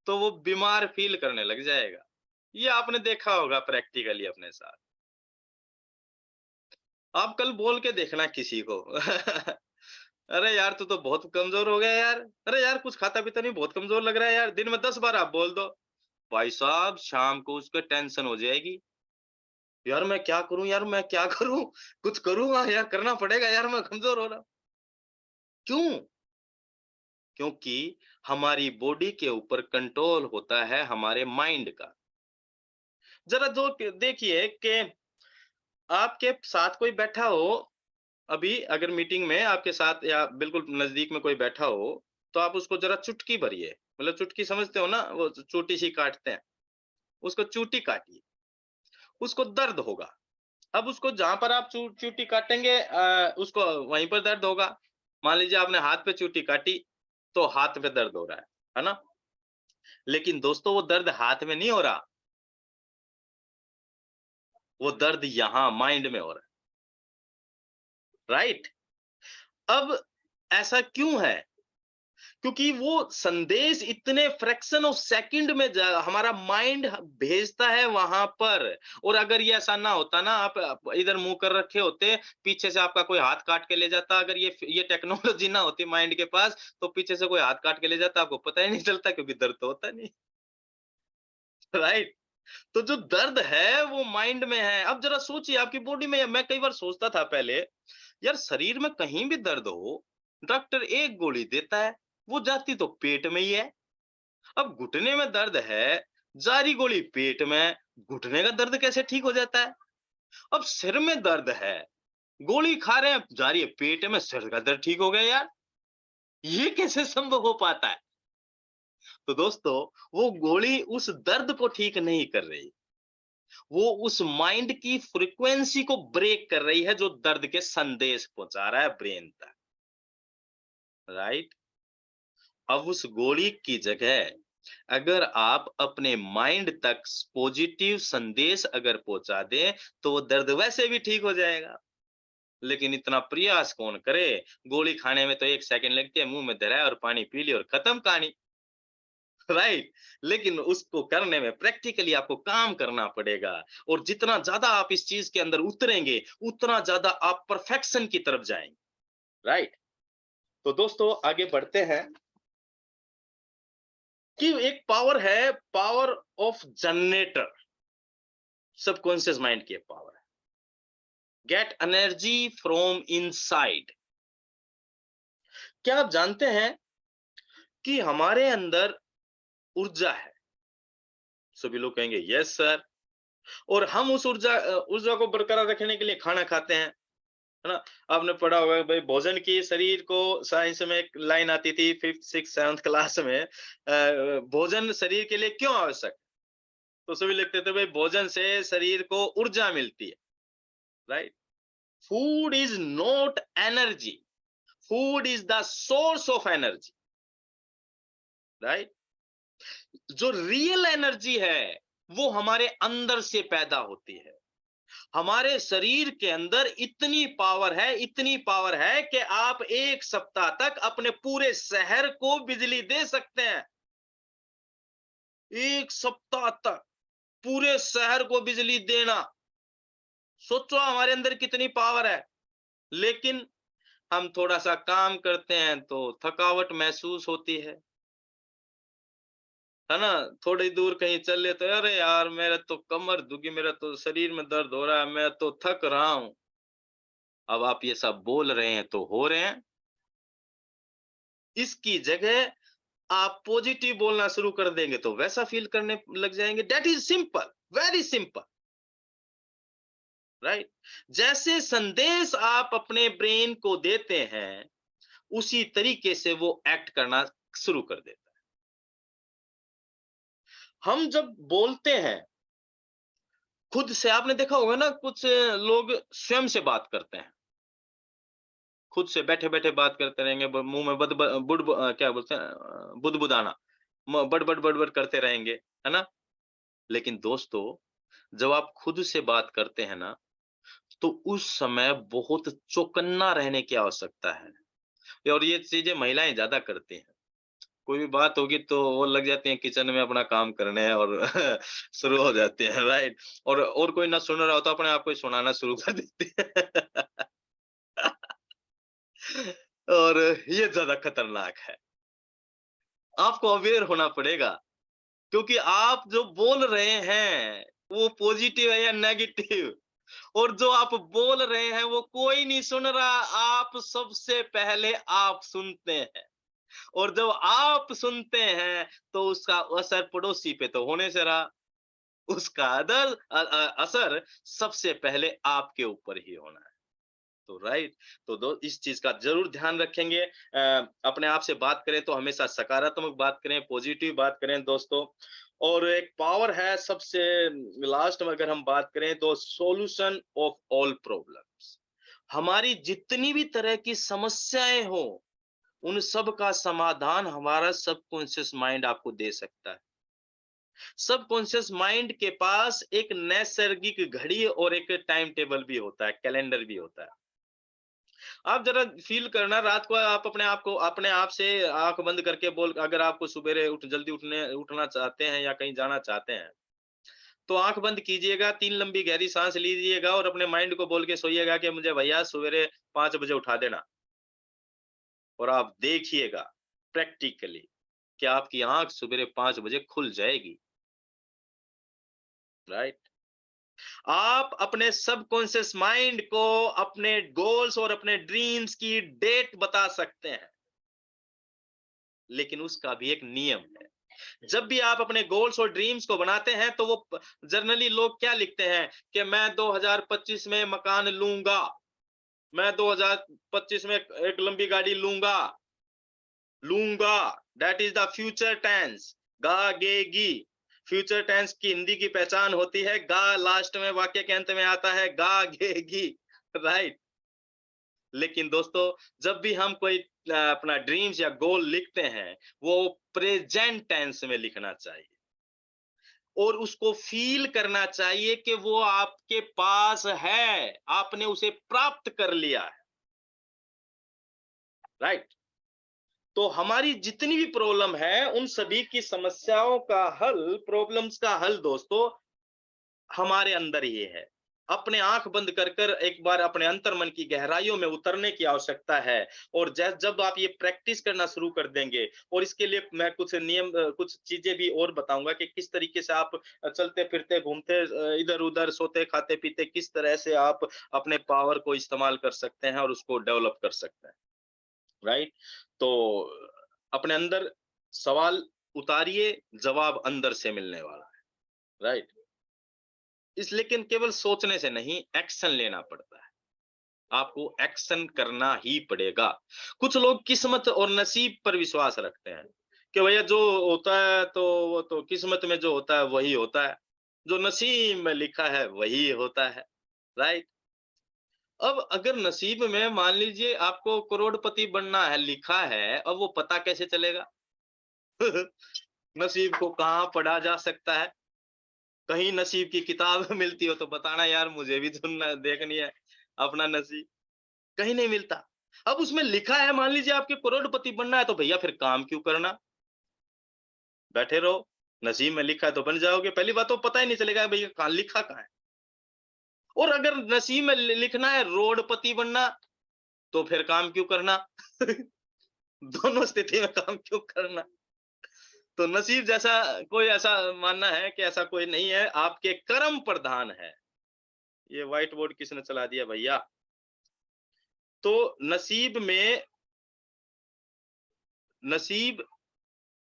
तो वो बीमार फील करने लग जाएगा। ये आपने देखा होगा प्रैक्टिकली अपने साथ। आप कल बोल के देखना किसी को अरे यार तू तो बहुत कमजोर हो गया यार, अरे यार कुछ खाता पीता नहीं, बहुत कमजोर लग रहा है यार। दिन में 10 बार आप बोल दो, भाई साहब शाम को उसको टेंशन हो जाएगी। यार मैं क्या करूं, यार मैं क्या करूं, कुछ करूंगा यार, करना पड़ेगा यार, मैं कमजोर हो रहा हूं। क्यों? क्योंकि हमारी बॉडी के ऊपर कंट्रोल होता है हमारे माइंड का। जरा दो देखिए कि आपके साथ कोई बैठा हो, अभी अगर मीटिंग में आपके साथ या बिल्कुल नजदीक में कोई बैठा हो, तो आप उसको जरा चुटकी भरिए। मतलब चुटकी समझते हो ना, वो चोटी सी काटते हैं, उसको चूटी काटिए, उसको दर्द होगा। अब उसको जहां पर आप चूटी काटेंगे उसको वहीं पर दर्द होगा। मान लीजिए आपने हाथ पे चूटी काटी, तो हाथ पे दर्द हो रहा है ना? लेकिन दोस्तों वो दर्द हाथ में नहीं हो रहा, वो दर्द यहाँ माइंड में हो रहा है, राइट? अब ऐसा क्यों है? क्योंकि वो संदेश इतने फ्रैक्शन ऑफ सेकंड में हमारा माइंड भेजता है वहां पर। और अगर ये ऐसा ना होता ना, आप इधर मुंह कर रखे होते, पीछे से आपका कोई हाथ काट के ले जाता, अगर ये टेक्नोलॉजी ना होती माइंड के पास, तो पीछे से कोई हाथ काट के ले जाता, आपको पता ही नहीं चलता, क्योंकि दर्द तो होता नहीं। राइट? तो जो दर्द है वो माइंड में है। अब जरा सोचिए आपकी बॉडी में, मैं कई बार सोचता था पहले, यार शरीर में कहीं भी दर्द हो, डॉक्टर एक गोली देता है, वो जाती तो पेट में ही है। अब घुटने में दर्द है, जा रही गोली पेट में, घुटने का दर्द कैसे ठीक हो जाता है? अब सिर में दर्द है, गोली खा रहे हैं, जा रही है पेट में, सिर का दर्द ठीक हो गया यार। ये कैसे संभव हो पाता है? तो दोस्तों, वो गोली उस दर्द को ठीक नहीं कर रही, वो उस माइंड की फ्रीक्वेंसी को ब्रेक कर रही है, जो दर्द के संदेश पहुंचा रहा है ब्रेन तक, राइट? अब उस गोली की जगह अगर आप अपने माइंड तक पॉजिटिव संदेश अगर पहुंचा दें, तो वो दर्द वैसे भी ठीक हो जाएगा। लेकिन इतना प्रयास कौन करे? गोली खाने में तो 1 सेकंड लगती है, मुंह में धरा और पानी पी ली और खत्म कहानी। राइट? लेकिन उसको करने में प्रैक्टिकली आपको काम करना पड़ेगा, और जितना ज्यादा आप इस चीज के अंदर उतरेंगे, उतना ज्यादा आप परफेक्शन की तरफ जाएंगे। राइट? तो दोस्तों आगे बढ़ते हैं कि एक पावर है, power of generator, subconscious mind की पावर है। Get energy from inside. क्या आप जानते हैं कि हमारे अंदर ऊर्जा है? सभी लोग कहेंगे यस सर। और हम उस ऊर्जा को बरकरार रखने के लिए खाना खाते हैं, है ना? आपने पढ़ा होगा भाई, भोजन की शरीर को, साइंस में एक लाइन आती थी 5th 6th 7th क्लास में, भोजन शरीर के लिए क्यों आवश्यक? तो सभी लिखते थे भाई, भोजन से शरीर को ऊर्जा मिलती है, right? Food is not energy, food is the source of energy, right? जो रियल एनर्जी है वो हमारे अंदर से पैदा होती है। हमारे शरीर के अंदर इतनी पावर है, इतनी पावर है कि आप 1 सप्ताह तक अपने पूरे शहर को बिजली दे सकते हैं। 1 सप्ताह तक पूरे शहर को बिजली देना, सोचो हमारे अंदर कितनी पावर है। लेकिन हम थोड़ा सा काम करते हैं तो थकावट महसूस होती है ना? थोड़ी दूर कहीं चल ले तो अरे यार मेरा तो कमर दुखी, मेरा तो शरीर में दर्द हो रहा है, मैं तो थक रहा हूं। अब आप ये सब बोल रहे हैं तो हो रहे हैं। इसकी जगह आप पॉजिटिव बोलना शुरू कर देंगे तो वैसा फील करने लग जाएंगे। That is simple, very simple, right? जैसे संदेश आप अपने ब्रेन को देते हैं, उसी तरीके से वो एक्ट करना शुरू कर देता है। हम जब बोलते हैं खुद से, आपने देखा होगा ना, कुछ लोग स्वयं से बात करते हैं, खुद से बैठे बैठे बात करते रहेंगे, मुंह में क्या बोलते हैं, बुदबुदाना, बड़बड़ बड़बड़ करते रहेंगे, है ना? लेकिन दोस्तों, जब आप खुद से बात करते हैं ना, तो उस समय बहुत चौकन्ना रहने की आवश्यकता है। और ये चीजें महिलाएं ज्यादा करती हैं। कोई भी बात होगी तो वो लग जाती हैं किचन में अपना काम करने, और शुरू हो जाते हैं, राइट? और कोई ना सुन रहा होता, अपने आप को ही सुनाना शुरू कर देती है। और ये ज्यादा खतरनाक है। आपको अवेयर होना पड़ेगा, क्योंकि आप जो बोल रहे हैं वो पॉजिटिव है या नेगेटिव, और जो आप बोल रहे हैं वो कोई नहीं सुन रहा, आप सबसे पहले आप सुनते हैं। और जब आप सुनते हैं तो उसका असर पड़ोसी पे तो होने से रहा, उसका असर सबसे पहले आपके ऊपर ही होना है। तो राइट, तो दो इस चीज का जरूर ध्यान रखेंगे। अपने आप से बात करें तो हमेशा सकारात्मक बात करें, पॉजिटिव बात करें दोस्तों। और एक पावर है सबसे लास्ट में अगर हम बात करें तो सॉल्यूशन ऑफ ऑल प्रॉब्लम्स। हमारी जितनी भी तरह की समस्याएं हो, उन सब का समाधान हमारा सबकॉन्शियस माइंड आपको दे सकता है। सबकॉन्शियस माइंड के पास एक नैसर्गिक घड़ी और एक टाइम टेबल भी होता है, कैलेंडर भी होता है। आप जरा फील करना, रात को आप अपने आप से आंख बंद करके बोल, अगर आपको सुबेरे जल्दी उठना चाहते हैं या कहीं जाना चाहते हैं, तो आंख बंद कीजिएगा, 3 लंबी गहरी सांस लीजिएगा और अपने माइंड को बोल के सोइएगा कि मुझे भैया सवेरे 5 बजे उठा देना। और आप देखिएगा प्रैक्टिकली कि आपकी आंख सवेरे 5 बजे खुल जाएगी। राइट, आप अपने सबकॉन्शियस माइंड को अपने गोल्स और अपने ड्रीम्स की डेट बता सकते हैं, लेकिन उसका भी एक नियम है। जब भी आप अपने गोल्स और ड्रीम्स को बनाते हैं तो वो जनरली लोग क्या लिखते हैं कि मैं 2025 में मकान लूंगा, मैं 2025 में एक लंबी गाड़ी लूंगा। That is the future tense, गा गे गी। फ्यूचर टेंस की हिंदी की पहचान होती है गा, लास्ट में वाक्य के अंत में आता है गा गे गी। राइट, लेकिन दोस्तों जब भी हम कोई अपना ड्रीम्स या गोल लिखते हैं, वो प्रेजेंट टेंस में लिखना चाहिए और उसको फील करना चाहिए कि वो आपके पास है, आपने उसे प्राप्त कर लिया है। राइट, तो हमारी जितनी भी प्रॉब्लम है, उन सभी की समस्याओं का हल, प्रॉब्लम्स का हल दोस्तों हमारे अंदर ही है। अपने आंख बंद कर कर एक बार अपने अंतर्मन की गहराइयों में उतरने की आवश्यकता है। और जब आप ये प्रैक्टिस करना शुरू कर देंगे, और इसके लिए मैं कुछ नियम, कुछ चीजें भी और बताऊंगा कि किस तरीके से आप चलते फिरते घूमते इधर उधर सोते खाते पीते किस तरह से आप अपने पावर को इस्तेमाल कर सकते हैं और उसको डेवलप कर सकते हैं। राइट, तो अपने अंदर सवाल उतारिए, जवाब अंदर से मिलने वाला है। राइट, लेकिन केवल सोचने से नहीं, एक्शन लेना पड़ता है। आपको एक्शन करना ही पड़ेगा। कुछ लोग किस्मत और नसीब पर विश्वास रखते हैं कि भैया जो होता है तो वो तो किस्मत में जो होता है वही होता है, जो नसीब में लिखा है वही होता है। राइट, अब अगर नसीब में मान लीजिए आपको करोड़पति बनना है लिखा है, अब वो पता कैसे चलेगा? नसीब को कहाँ पढ़ा जा सकता है? कहीं नसीब की किताब मिलती हो तो बताना यार, मुझे भी सुनना देखनी है अपना नसीब। कहीं नहीं मिलता। अब उसमें लिखा है, मान लीजिए आपके करोड़पति बनना है, तो भैया फिर काम क्यों करना? बैठे रहो, नसीब में लिखा है तो बन जाओगे। पहली बात तो पता ही नहीं चलेगा भैया कहाँ लिखा कहाँ है। और अगर नसीब में लिखना है रोडपति बनना, तो फिर काम क्यों करना? दोनों स्थिति में काम क्यों करना? तो नसीब जैसा कोई ऐसा मानना है कि ऐसा कोई नहीं है, आपके कर्म प्रधान है। ये व्हाइट बोर्ड किसने चला दिया भैया? तो नसीब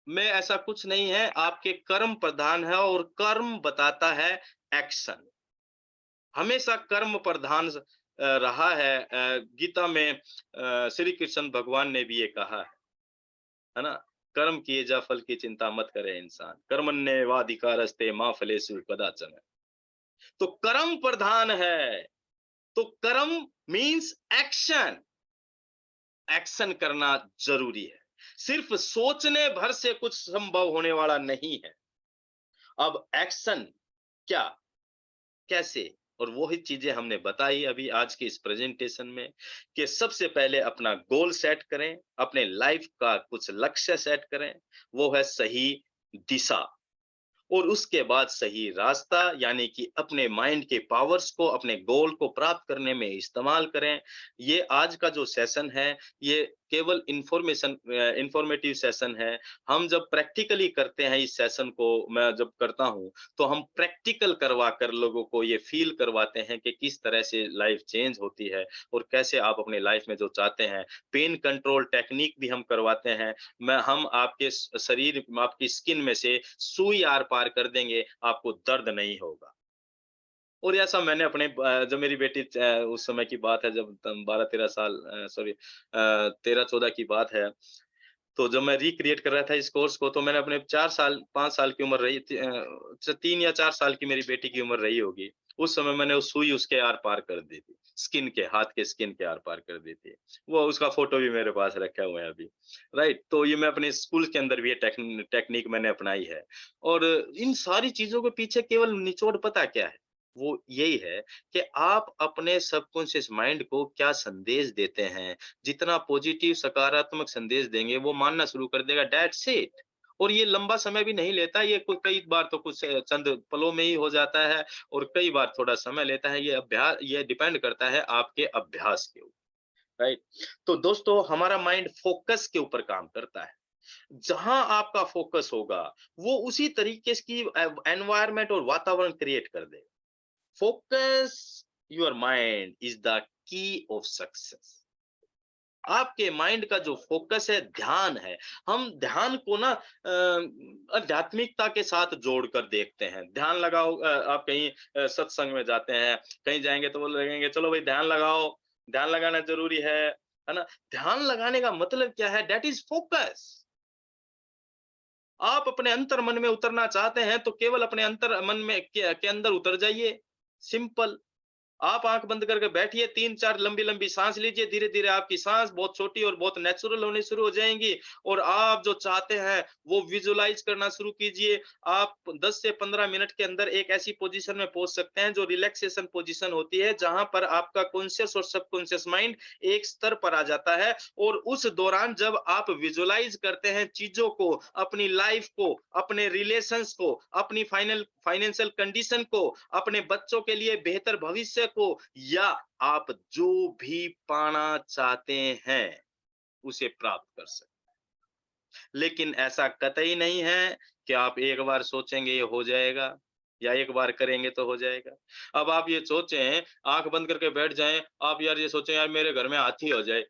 में ऐसा कुछ नहीं है, आपके कर्म प्रधान है और कर्म बताता है एक्शन। हमेशा कर्म प्रधान रहा है। गीता में श्री कृष्ण भगवान ने भी ये कहा है ना? कर्म किए जा फल की चिंता मत करे इंसान, कर्मण्येवाधिकारस्ते मा फलेषु कदाचन। तो कर्म प्रधान है, तो कर्म मीन्स एक्शन। एक्शन करना जरूरी है। सिर्फ सोचने भर से कुछ संभव होने वाला नहीं है। अब एक्शन क्या, कैसे, और वो ही चीजें हमने बताई अभी आज के इस प्रेजेंटेशन में कि सबसे पहले अपना गोल सेट करें, अपने लाइफ का कुछ लक्ष्य सेट करें, वो है सही दिशा, और उसके बाद सही रास्ता, यानी कि अपने माइंड के पावर्स को अपने गोल को प्राप्त करने में इस्तेमाल करें। ये आज का जो सेशन है, ये केवल इंफॉर्मेटिव सेशन है। हम जब प्रैक्टिकली करते हैं इस सेशन को, मैं जब करता हूँ तो हम प्रैक्टिकल करवा कर लोगों को ये फील करवाते हैं कि किस तरह से लाइफ चेंज होती है और कैसे आप अपनी लाइफ में जो चाहते हैं, पेन कंट्रोल टेक्निक भी हम करवाते हैं। हम आपके शरीर, आपकी स्किन में से सुई आर पार कर देंगे, आपको दर्द नहीं होगा। और ऐसा मैंने अपने जब मेरी बेटी उस समय की बात है, जब 12-13 साल, सॉरी 13-14 की बात है, तो जब मैं रिक्रिएट कर रहा था इस कोर्स को, तो मैंने अपने 4 साल 5 साल की उम्र रही थी, 3 या 4 साल की मेरी बेटी की उम्र रही होगी। उस समय मैंने वो सुई उसके आर-पार कर दी थी। स्किन के, हाथ के स्किन के आर-पार कर दी थी। वो उसका फ़ोटो भी मेरे पास रखा हुआ है अभी, राइट? तो ये मैं अपने स्कूल के अंदर भी ये टेक्निक मैंने अपनाई है। और इन सारी चीज़ों के पीछे केवल निचोड़ पता क्या है? वो यही है कि आप अपने सबकॉन्शियस माइंड को क्या संदेश देते हैं। जितना पॉजिटिव सकारात्मक संदेश देंगे, वो मानना शुरू कर देगा, दैट्स इट। और ये लंबा समय भी नहीं लेता, ये कई बार तो कुछ चंद पलों में ही हो जाता है और कई बार थोड़ा समय लेता है। ये डिपेंड करता है आपके अभ्यास के ऊपर, राइट? तो दोस्तों, हमारा माइंड फोकस के ऊपर काम करता है। जहां आपका फोकस होगा, वो उसी तरीके की एनवायरनमेंट और वातावरण क्रिएट कर देगा। Focus your mind is the key of success. आपके माइंड का जो फोकस है, ध्यान है। हम ध्यान को ना आध्यात्मिकता के साथ जोड़कर देखते हैं। ध्यान लगाओ, आप कहीं सत्संग में जाते हैं, कहीं जाएंगे तो वो लगेंगे चलो भाई ध्यान लगाओ, ध्यान लगाना जरूरी है ना? ध्यान लगाने का मतलब क्या है? That is focus. आप अपने अंतर मन में उतरना चाहते हैं तो केवल अपने अंतर मन में के अंदर उतर जाइए, सिंपल। आप आंख बंद करके बैठिए, 3-4 लंबी-लंबी सांस लीजिए, धीरे-धीरे आपकी सांस बहुत छोटी और बहुत नेचुरल होनी शुरू हो जाएंगी और आप जो चाहते हैं वो विजुलाइज करना शुरू कीजिए। आप 10 से 15 मिनट के अंदर एक ऐसी पोजीशन में पहुंच सकते हैं जो रिलैक्सेशन पोजीशन होती है, जहां पर आपका कॉन्शियस और सबकॉन्शियस माइंड एक स्तर पर आ जाता है। और उस दौरान जब आप विजुलाइज करते हैं चीजों को, अपनी लाइफ को, अपने रिलेशंस को, अपनी फाइनेंशियल कंडीशन को, अपने बच्चों के लिए बेहतर भविष्य को, या आप जो भी पाना चाहते हैं उसे प्राप्त कर सकते। लेकिन ऐसा कतई नहीं है कि आप एक बार सोचेंगे ये हो जाएगा या एक बार करेंगे तो हो जाएगा। अब आप ये सोचें, आंख बंद करके बैठ जाएं, आप यार ये सोचें यार मेरे घर में हाथी हो जाए,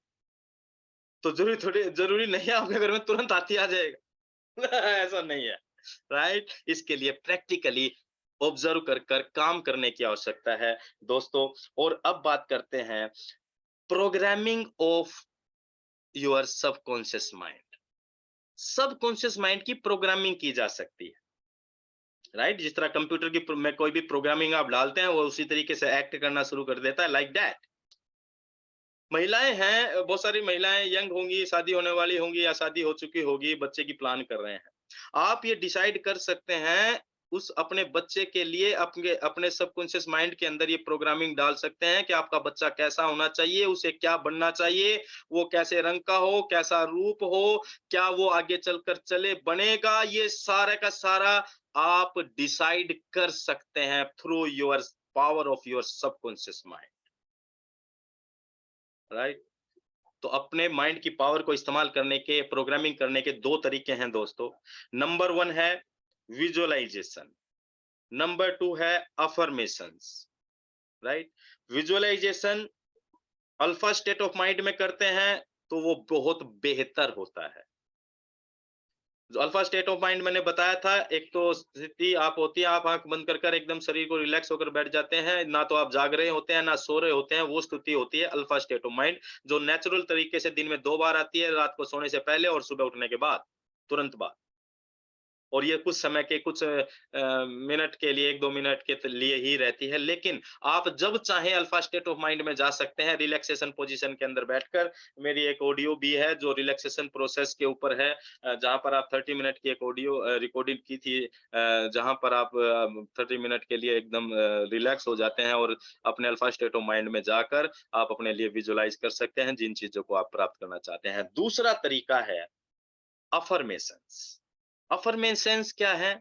तो जरूरी नहीं है आपके घर में तुरंत हाथी आ जाएगा। ऐसा नहीं है, राइट? इसके लिए प्रैक्टिकली ऑब्जर्व कर कर काम करने की आवश्यकता है दोस्तों। और अब बात करते हैं programming of your subconscious mind. Subconscious mind की प्रोग्रामिंग की जा सकती है, राइट? जिस तरह कंप्यूटर की में कोई भी प्रोग्रामिंग आप डालते हैं, वो उसी तरीके से एक्ट करना शुरू कर देता है, लाइक दैट। महिलाएं हैं, बहुत सारी महिलाएं यंग होंगी, शादी होने वाली होंगी या शादी हो चुकी होगी, बच्चे की प्लान कर रहे हैं। आप ये डिसाइड कर सकते हैं, उस अपने बच्चे के लिए अपने अपने सबकॉन्शियस माइंड के अंदर ये प्रोग्रामिंग डाल सकते हैं कि आपका बच्चा कैसा होना चाहिए, उसे क्या बनना चाहिए, वो कैसे रंग का हो, कैसा रूप हो, क्या वो आगे चलकर चले बनेगा, ये सारा का सारा आप डिसाइड कर सकते हैं through your power of your subconscious mind, right? तो अपने माइंड की पावर को इस्तेमाल करने के, प्रोग्रामिंग करने के 2 तरीके हैं दोस्तों। नंबर 1 है विजुअलाइजेशन, नंबर 2 है affirmations, right? Visualisation alpha state of mind में करते हैं तो वो बहुत बेहतर होता है। जो अल्फा स्टेट ऑफ माइंड मैंने बताया था, एक तो स्थिति आप होती है, आप आंख बंद कर एकदम शरीर को रिलैक्स होकर बैठ जाते हैं, ना तो आप जाग रहे होते हैं ना सो रहे होते हैं, वो स्थिति होती है अल्फा स्टेट ऑफ माइंड, जो नेचुरल तरीके से दिन में 2 बार आती है, रात को सोने से पहले और सुबह उठने के बाद, तुरंत बाद। और ये कुछ समय के, कुछ मिनट के लिए, 1-2 मिनट के लिए ही रहती है, लेकिन आप जब चाहें अल्फा स्टेट ऑफ माइंड में जा सकते हैं रिलैक्सेशन पोजीशन के अंदर बैठकर। मेरी एक ऑडियो भी है जो रिलैक्सेशन प्रोसेस के ऊपर है, जहां पर आप 30 मिनट की एक ऑडियो रिकॉर्डिंग की थी, जहां पर आप 30 मिनट के लिए एकदम रिलैक्स हो जाते हैं और अपने अल्फा स्टेट ऑफ माइंड में जाकर आप अपने लिए विजुअलाइज कर सकते हैं जिन चीजों को आप प्राप्त करना चाहते हैं। दूसरा तरीका है अफर्मेशंस। अफर्मेशंस क्या है?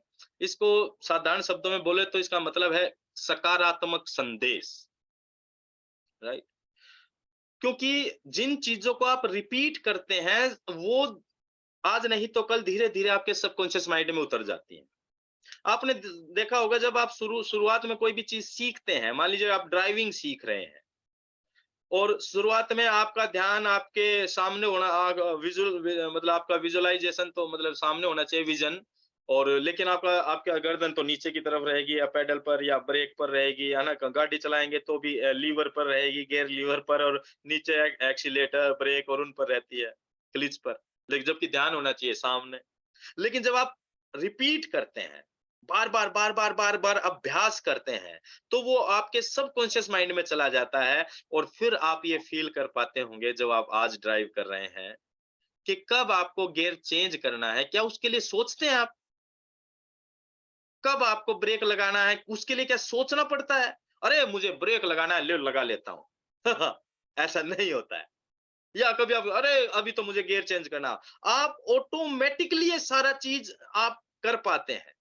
इसको साधारण शब्दों में बोले तो इसका मतलब है सकारात्मक संदेश, राइट? क्योंकि जिन चीजों को आप रिपीट करते हैं वो आज नहीं तो कल धीरे धीरे आपके सबकॉन्शियस माइंड में उतर जाती है। आपने देखा होगा जब आप शुरुआत में कोई भी चीज सीखते हैं, मान लीजिए आप ड्राइविंग सीख रहे हैं और शुरुआत में आपका ध्यान आपके सामने होना, मतलब आपका विजुअलाइजेशन तो मतलब सामने होना चाहिए, विजन, और लेकिन आपका आपका गर्दन तो नीचे की तरफ रहेगी, या पेडल पर या ब्रेक पर रहेगी, है ना। गाड़ी चलाएंगे तो भी लीवर पर रहेगी, गियर लीवर पर, और नीचे एक्सीलेटर, ब्रेक और उन पर रहती है, क्लिच पर, लेकिन जबकि ध्यान होना चाहिए सामने। लेकिन जब आप रिपीट करते हैं, बार बार अभ्यास करते हैं, तो वो आपके सबकॉन्शियस माइंड में चला जाता है। और फिर आप ये फील कर पाते होंगे जब आप आज ड्राइव कर रहे हैं कि कब आपको गियर चेंज करना है, क्या उसके लिए सोचते हैं आप? कब आपको ब्रेक लगाना है, उसके लिए क्या सोचना पड़ता है? अरे मुझे ब्रेक लगाना है, ले लगा लेता हूं। ऐसा नहीं होता है। या कभी आप, अरे अभी तो मुझे गियर चेंज करना, आप ऑटोमेटिकली ये सारा चीज आप कर पाते हैं।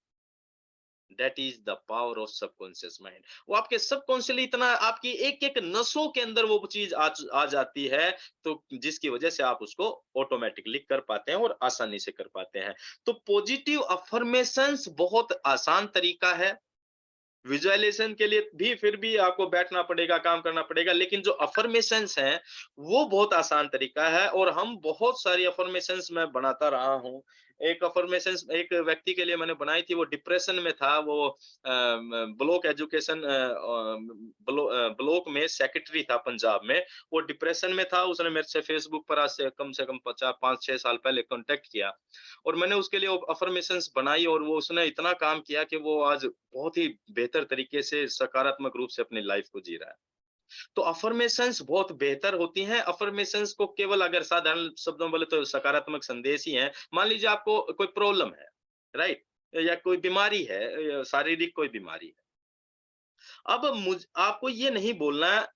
That is the power of subconscious mind. वो आपके सबकॉन्शियसली इतना आपकी एक एक नसों के अंदर वो चीज आ जाती है, तो जिसकी वजह से आप उसको ऑटोमेटिकली कर पाते हैं और आसानी से कर पाते हैं। तो पॉजिटिव अफर्मेशंस बहुत आसान तरीका है। विजुअलाइजेशन के लिए भी फिर भी आपको बैठना पड़ेगा, काम करना पड़ेगा, लेकिन जो अफर्मेशंस हैं वो बहुत आसान तरीका है। और हम बहुत सारी अफर्मेशंस मैं बनाता रहा हूँ। एक अफर्मेशंस एक व्यक्ति के लिए मैंने बनाई थी, वो डिप्रेशन में था, वो ब्लॉक एजुकेशन ब्लॉक में सेक्रेटरी था पंजाब में। वो डिप्रेशन में था, उसने मेरे से फेसबुक पर आज से कम 5-6 साल पहले कांटेक्ट किया, और मैंने उसके लिए अफर्मेशंस बनाई, और वो उसने इतना काम किया कि वो आज बहुत ही बेहतर तरीके से सकारात्मक रूप से अपनी लाइफ को जी रहा है। तो अफर्मेशंस बहुत बेहतर होती हैं। अफर्मेशंस को केवल अगर साधारण शब्दों में बोले तो सकारात्मक संदेश ही है। मान लीजिए आपको कोई प्रॉब्लम है, राइट, या कोई बीमारी है, या शारीरिक कोई बीमारी है। अब आपको ये नहीं बोलना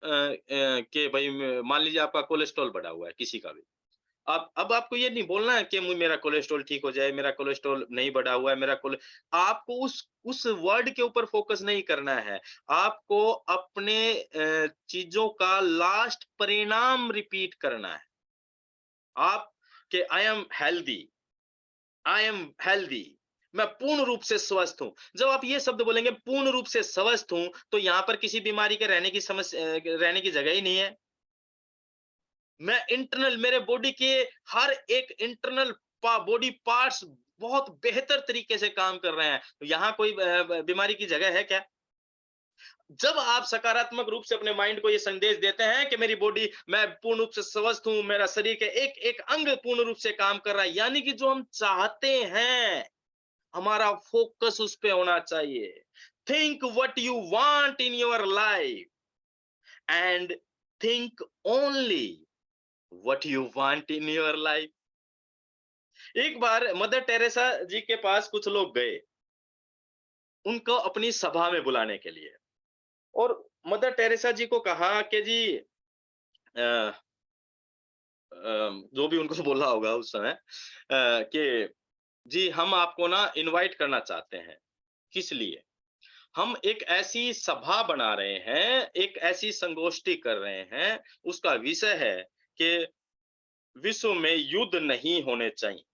कि भाई मान लीजिए आपका कोलेस्ट्रॉल बढ़ा हुआ है किसी का भी। अब आपको ये नहीं बोलना है कि मेरा कोलेस्ट्रॉल ठीक हो जाए, मेरा कोलेस्ट्रॉल नहीं बढ़ा हुआ है, मेरा कोले आपको उस वर्ड के ऊपर फोकस नहीं करना है। आपको अपने चीज़ों का लास्ट परिणाम रिपीट करना है। आप कि आई एम हेल्दी, मैं पूर्ण रूप से स्वस्थ हूँ। जब आप ये शब्द बोलेंगे पूर्ण रूप से स्वस्थ हूँ, तो यहाँ पर किसी बीमारी के रहने की जगह ही नहीं है। मैं इंटरनल, मेरे बॉडी के हर एक इंटरनल बॉडी पार्ट्स बहुत बेहतर तरीके से काम कर रहे हैं। तो यहाँ कोई बीमारी की जगह है क्या? जब आप सकारात्मक रूप से अपने माइंड को ये संदेश देते हैं कि मेरी बॉडी, मैं पूर्ण रूप से स्वस्थ हूं, मेरा शरीर के एक एक अंग पूर्ण रूप से काम कर रहा है, यानी कि जो हम चाहते हैं, हमारा फोकस उस पे होना चाहिए। Think what you want in your life and think only what you want in your life. एक बार मदर टेरेसा जी के पास कुछ लोग गए, उनको अपनी सभा में बुलाने के लिए, और मदर टेरेसा जी को कहा कि जी अ, जो भी उनको बोला होगा उस समय, कि जी हम आपको ना इनवाइट करना चाहते हैं। किस लिए? हम एक ऐसी सभा बना रहे हैं, एक ऐसी संगोष्ठी कर रहे हैं, उसका विषय है कि विश्व में युद्ध नहीं होने चाहिए।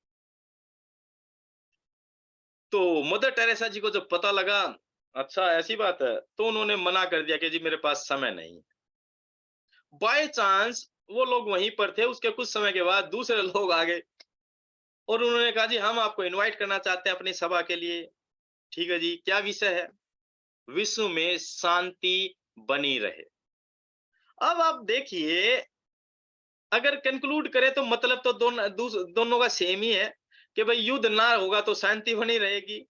तो मदर टेरेसा जी को जब पता लगा, अच्छा ऐसी बात है, तो उन्होंने मना कर दिया कि जी मेरे पास समय नहीं। बाय चांस वो लोग वहीं पर थे, उसके कुछ समय के बाद दूसरे लोग आ गए और उन्होंने कहा जी हम आपको इनवाइट करना चाहते हैं अपनी सभा के लिए। ठीक है जी, क्या विषय है? विश्व में शांति बनी रहे। अब आप देखिए, अगर कंक्लूड करें तो मतलब तो दोनों का सेम ही है कि भाई युद्ध ना होगा तो शांति बनी रहेगी,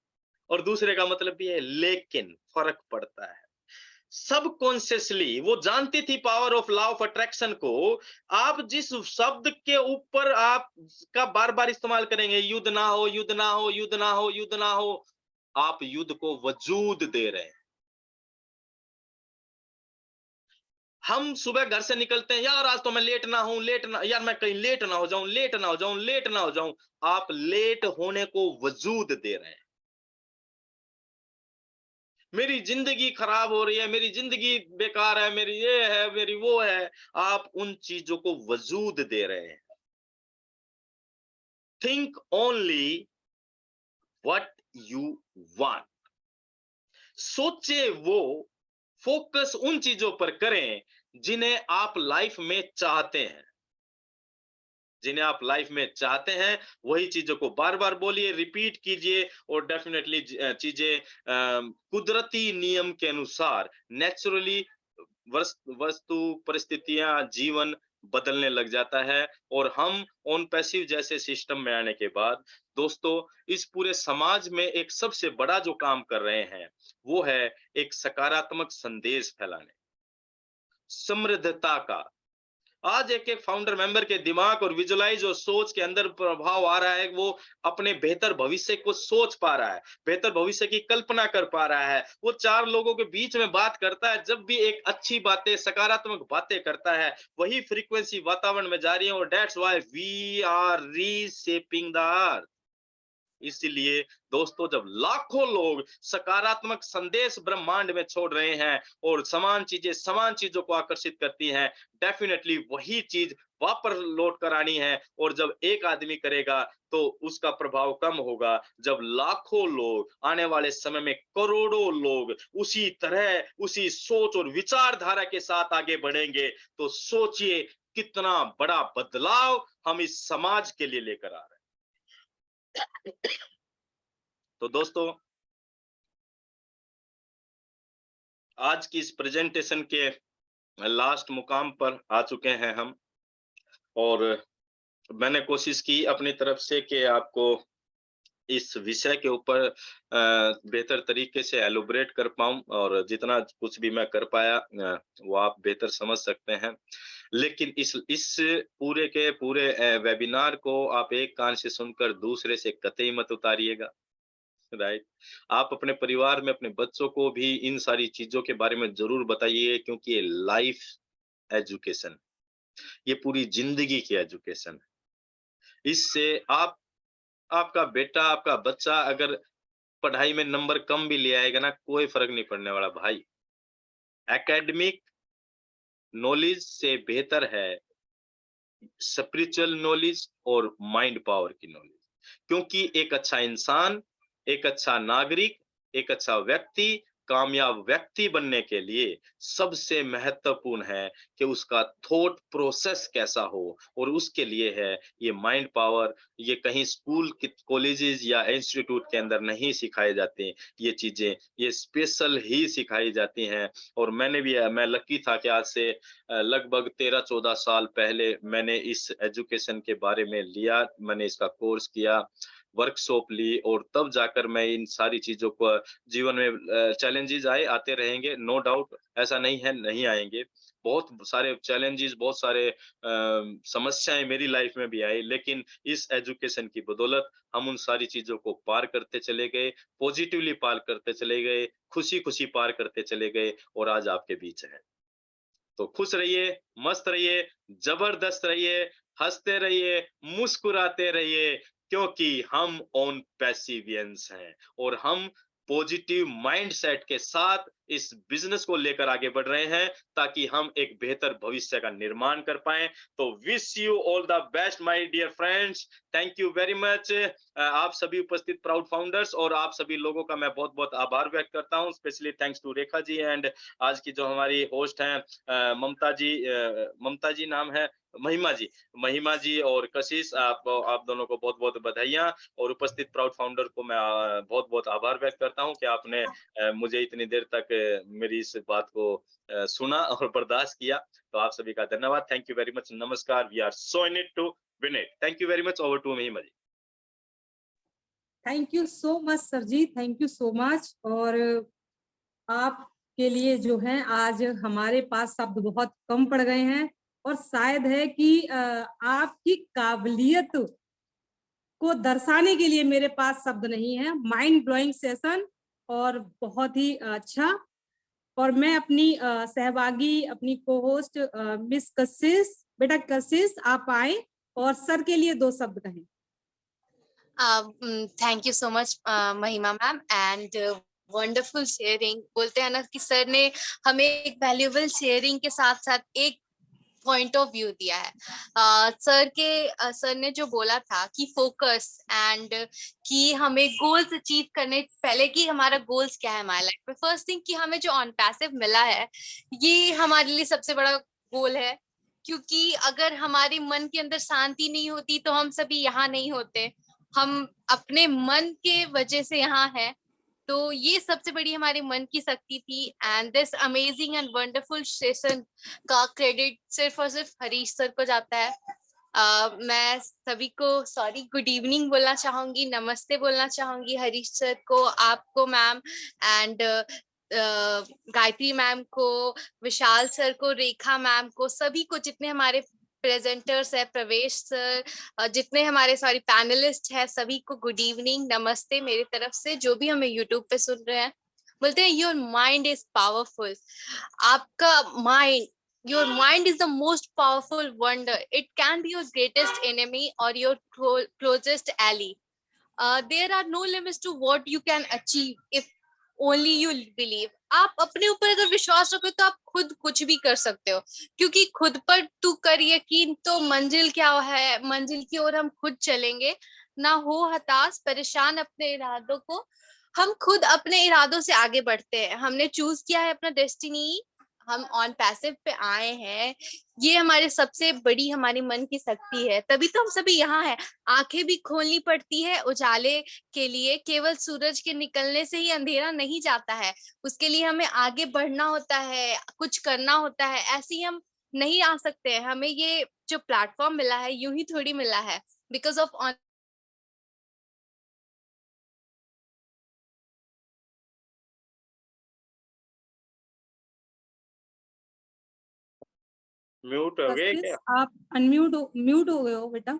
और दूसरे का मतलब भी है, लेकिन फर्क पड़ता है। सबकॉन्शियसली वो जानती थी power of law of attraction को। आप जिस शब्द के ऊपर आप का बार बार इस्तेमाल करेंगे, युद्ध ना हो, युद्ध ना हो, युद्ध ना हो, युद्ध ना हो, आप युद्ध को वजूद दे रहे हैं। हम सुबह घर से निकलते हैं, यार आज तो मैं लेट ना हूं, लेट ना, यार मैं कहीं लेट ना हो जाऊं, लेट ना हो जाऊं, लेट ना हो जाऊं। आप लेट होने को वजूद दे रहे हैं। मेरी जिंदगी खराब हो रही है, मेरी जिंदगी बेकार है, मेरी ये है, मेरी वो है, आप उन चीजों को वजूद दे रहे हैं। Think only what you want. सोचे वो, फोकस उन चीजों पर करें जिन्हें आप लाइफ में चाहते हैं। जिन्हें आप लाइफ में चाहते हैं वही चीजों को बार बार बोलिए, रिपीट कीजिए और डेफिनेटली चीजें कुदरती नियम के अनुसार नेचुरली वस्तु परिस्थितियां जीवन बदलने लग जाता है। और हम ऑन पैसिव जैसे सिस्टम में आने के बाद दोस्तों इस पूरे समाज में एक सबसे बड़ा जो काम कर रहे हैं वो है एक सकारात्मक संदेश फैलाने, समृद्धता का। आज एक एक फाउंडर मेंबर के दिमाग और विजुअलाइज और सोच के अंदर प्रभाव आ रहा है, वो अपने बेहतर भविष्य को सोच पा रहा है, बेहतर भविष्य की कल्पना कर पा रहा है। वो चार लोगों के बीच में बात करता है, जब भी एक अच्छी बातें सकारात्मक बातें करता है वही फ्रीक्वेंसी वातावरण में जा रही है। और that's why we are reshaping the earth. इसलिए दोस्तों जब लाखों लोग सकारात्मक संदेश ब्रह्मांड में छोड़ रहे हैं और समान चीजों को आकर्षित करती हैं, डेफिनेटली वही चीज वापस लौट कर आनी है। और जब एक आदमी करेगा तो उसका प्रभाव कम होगा। जब लाखों लोग, आने वाले समय में करोड़ों लोग उसी तरह, उसी सोच और विचारधारा के साथ आगे बढ़ेंगे, तो सोचिए कितना बड़ा बदलाव हम इस समाज के लिए लेकर आ रहे हैं। तो दोस्तों आज की इस प्रेजेंटेशन के लास्ट मुकाम पर आ चुके हैं हम, और मैंने कोशिश की अपनी तरफ से कि आपको इस विषय के ऊपर बेहतर तरीके से एलोबरेट कर पाऊं, और जितना कुछ भी मैं कर पाया वो आप बेहतर समझ सकते हैं। लेकिन इस पूरे के पूरे वेबिनार को आप एक कान से सुनकर दूसरे से कतई मत उतारिएगा, राइट। आप अपने परिवार में अपने बच्चों को भी इन सारी चीजों के बारे में जरूर बताइए, क्योंकि ये लाइफ एजुकेशन, ये पूरी जिंदगी की एजुकेशन है। इससे आपका बेटा, आपका बच्चा अगर पढ़ाई में नंबर कम भी ले आएगा ना, कोई फर्क नहीं पड़ने वाला भाई। एकेडमिक नॉलेज से बेहतर है स्पिरिचुअल नॉलेज और माइंड पावर की नॉलेज। क्योंकि एक अच्छा इंसान, एक अच्छा नागरिक, एक अच्छा व्यक्ति, कामयाब व्यक्ति बनने के लिए सबसे महत्वपूर्ण है कि उसका थॉट प्रोसेस कैसा हो, और उसके लिए है ये माइंड पावर। ये कहीं स्कूल, कॉलेजेस या इंस्टीट्यूट के अंदर नहीं सिखाए जाते ये चीजें, ये स्पेशल ही सिखाई जाती हैं। और मैं लकी था कि आज से लगभग 13-14 साल पहले मैंने इस एजुकेशन के बारे में लिया, मैंने इसका कोर्स किया, वर्कशॉप ली, और तब जाकर मैं इन सारी चीजों को, जीवन में चैलेंजेस आते रहेंगे, नो डाउट, ऐसा नहीं है नहीं आएंगे। बहुत सारे चैलेंजेस, बहुत सारे समस्याएं मेरी लाइफ में भी आई, लेकिन इस एजुकेशन की बदौलत हम उन सारी चीजों को पार करते चले गए, पॉजिटिवली पार करते चले गए, खुशी खुशी पार करते चले गए, और आज आपके बीच है। तो खुश रहिए, मस्त रहिए, जबरदस्त रहिए, हंसते रहिए, मुस्कुराते रहिए, क्योंकि हम ऑन पैसिवियंस हैं और हम पॉजिटिव माइंडसेट के साथ इस बिजनेस को लेकर आगे बढ़ रहे हैं, ताकि हम एक बेहतर भविष्य का निर्माण कर पाएं। तो wish you all the best my dear friends, thank you very much. आप सभी उपस्थित प्राउड फाउंडर्स और आप सभी लोगों का मैं बहुत बहुत आभार व्यक्त करता हूं। Specially thanks to Rekha ji and आज की जो हमारी होस्ट हैं ममता जी नाम है, महिमा जी और कशिश, आप दोनों को बहुत बहुत बधाइयां। और उपस्थित प्राउड फाउंडर को मैं बहुत बहुत आभार व्यक्त करता हूं कि आपने मुझे इतनी देर तक मेरी इस बात को सुना और बर्दाश्त किया। तो आप सभी का धन्यवाद, थैंक यू वेरी मच, नमस्कार। We are so in it to win it. Thank you very much, over to Mahima ji. Thank you so much sir ji, thank you so much. और आपके लिए जो है आज हमारे पास शब्द बहुत कम पड़ गए हैं, और शायद है कि आपकी काबिलियत को दर्शाने के लिए मेरे पास शब्द नहीं है। माइंड ब्लोइंग सेशन और बहुत ही अच्छा। और मैं अपनी सहभागी, अपनी को होस्ट मिस कशिश, बेटा कशिश आप आए और सर के लिए 2 शब्द कहें। Thank you so much, Mahima ma'am, and wonderful sharing. बोलते हैं ना कि सर ने हमें एक वैल्यूएबल शेयरिंग के साथ साथ एक पॉइंट ऑफ व्यू दिया है। सर ने जो बोला था कि फोकस एंड कि हमें गोल्स अचीव करने पहले कि हमारा गोल्स क्या है हमारे लाइफ में। फर्स्ट थिंग कि हमें जो ऑन पैसिव मिला है ये हमारे लिए सबसे बड़ा गोल है, क्योंकि अगर हमारे मन के अंदर शांति नहीं होती तो हम सभी यहाँ नहीं होते। हम अपने मन के वजह से यहाँ है, तो ये सबसे बड़ी हमारे मन की शक्ति थी। And this amazing and wonderful session का क्रेडिट सिर्फ और सिर्फ हरीश सर को जाता है। मैं सभी को गुड इवनिंग बोलना चाहूंगी, नमस्ते बोलना चाहूंगी हरीश सर को, आपको मैम, एंड गायत्री मैम को, विशाल सर को, रेखा मैम को, सभी को, जितने हमारे प्रेजेंटर्स है, प्रवेश सर, जितने हमारे पैनलिस्ट है, सभी को गुड इवनिंग, नमस्ते मेरी तरफ से। जो भी हमें यूट्यूब पे सुन रहे हैं, बोलते हैं योर माइंड इज पावरफुल। आपका mind, your mind is the most powerful wonder. It can be your greatest enemy or your closest ally. There are no limits to what you can achieve if only you believe. आप अपने ऊपर अगर विश्वास रखो तो आप खुद कुछ भी कर सकते हो, क्योंकि खुद पर तू कर यकीन तो मंजिल क्या है, मंजिल की ओर हम खुद चलेंगे। ना हो हताश परेशान अपने इरादों को, हम खुद अपने इरादों से आगे बढ़ते हैं। हमने चूज किया है अपना डेस्टिनी, हम ऑन पैसिव पे आए हैं। ये हमारे सबसे बड़ी हमारी मन की शक्ति है, तभी तो हम सभी यहाँ हैं। आंखें भी खोलनी पड़ती है उजाले के लिए, केवल सूरज के निकलने से ही अंधेरा नहीं जाता है। उसके लिए हमें आगे बढ़ना होता है, कुछ करना होता है। ऐसे ही हम नहीं आ सकते हैं। हमें ये जो प्लेटफॉर्म मिला है यूं ही थोड़ी मिला है, बिकॉज ऑफ ऑन म्यूट हो गए कशिश, क्या? आप म्यूट हो गए हो बेटा।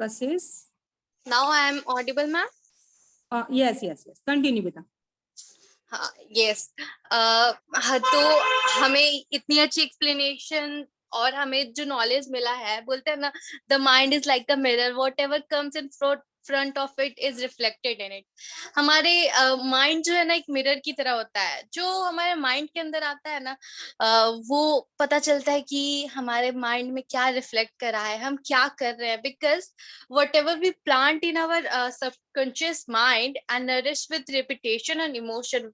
कशिश, now I am audible ma'am. Yes yes yes, continue बेटा। हाँ यस। तो हमें इतनी अच्छी एक्सप्लेनेशन और हमें जो नॉलेज मिला है, बोलते हैं ना the mind is like a mirror, what ever comes in front of it is reflected in it. हमारे माइंड जो है ना एक मिरर की तरह होता है। जो हमारे माइंड के अंदर आता है ना, वो पता चलता है कि हमारे माइंड में क्या रिफ्लेक्ट कर रहा है, हम क्या कर रहे हैं। Because whatever we plant in our subconscious mind and nourish with repetition and emotion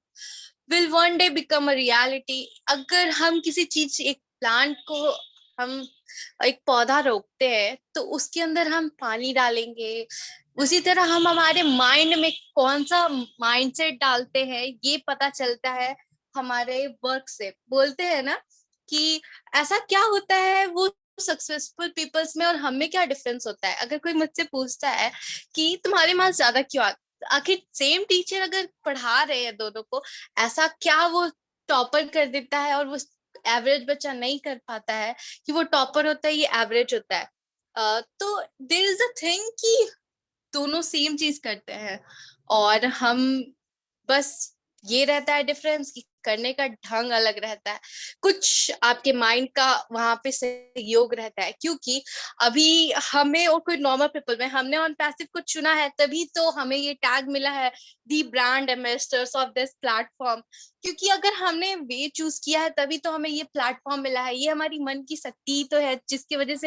will one day become a reality. अगर हम किसी चीज, एक प्लांट को हम एक पौधा रोपते हैं तो उसके अंदर हम पानी डालेंगे, उसी तरह हम हमारे माइंड में कौन सा माइंडसेट डालते हैं ये पता चलता है हमारे वर्क से। बोलते हैं ना कि ऐसा क्या होता है वो सक्सेसफुल पीपल्स में और हम में क्या डिफरेंस होता है। अगर कोई मुझसे पूछता है कि तुम्हारे मार्क्स ज्यादा क्यों आते, आखिर सेम टीचर अगर पढ़ा रहे हैं दोनों को, ऐसा क्या वो टॉपर कर देता है और वो एवरेज बच्चा नहीं कर पाता है कि वो टॉपर होता है, ये एवरेज होता है। तो देयर इज अ थिंग कि दोनों सेम चीज करते हैं और हम बस ये रहता है डिफरेंस कि करने का ढंग अलग रहता है। कुछ आपके माइंड का वहां पे सहयोग रहता है, क्योंकि अभी हमें और कोई नॉर्मल पीपल में हमने ऑन पैसिव को चुना है, तभी तो हमें ये टैग मिला है the brand ambassadors of this platform. क्योंकि अगर हमने वे चूज किया है तभी तो हमें ये प्लेटफॉर्म मिला है। ये हमारी मन की शक्ति तो है जिसकी वजह से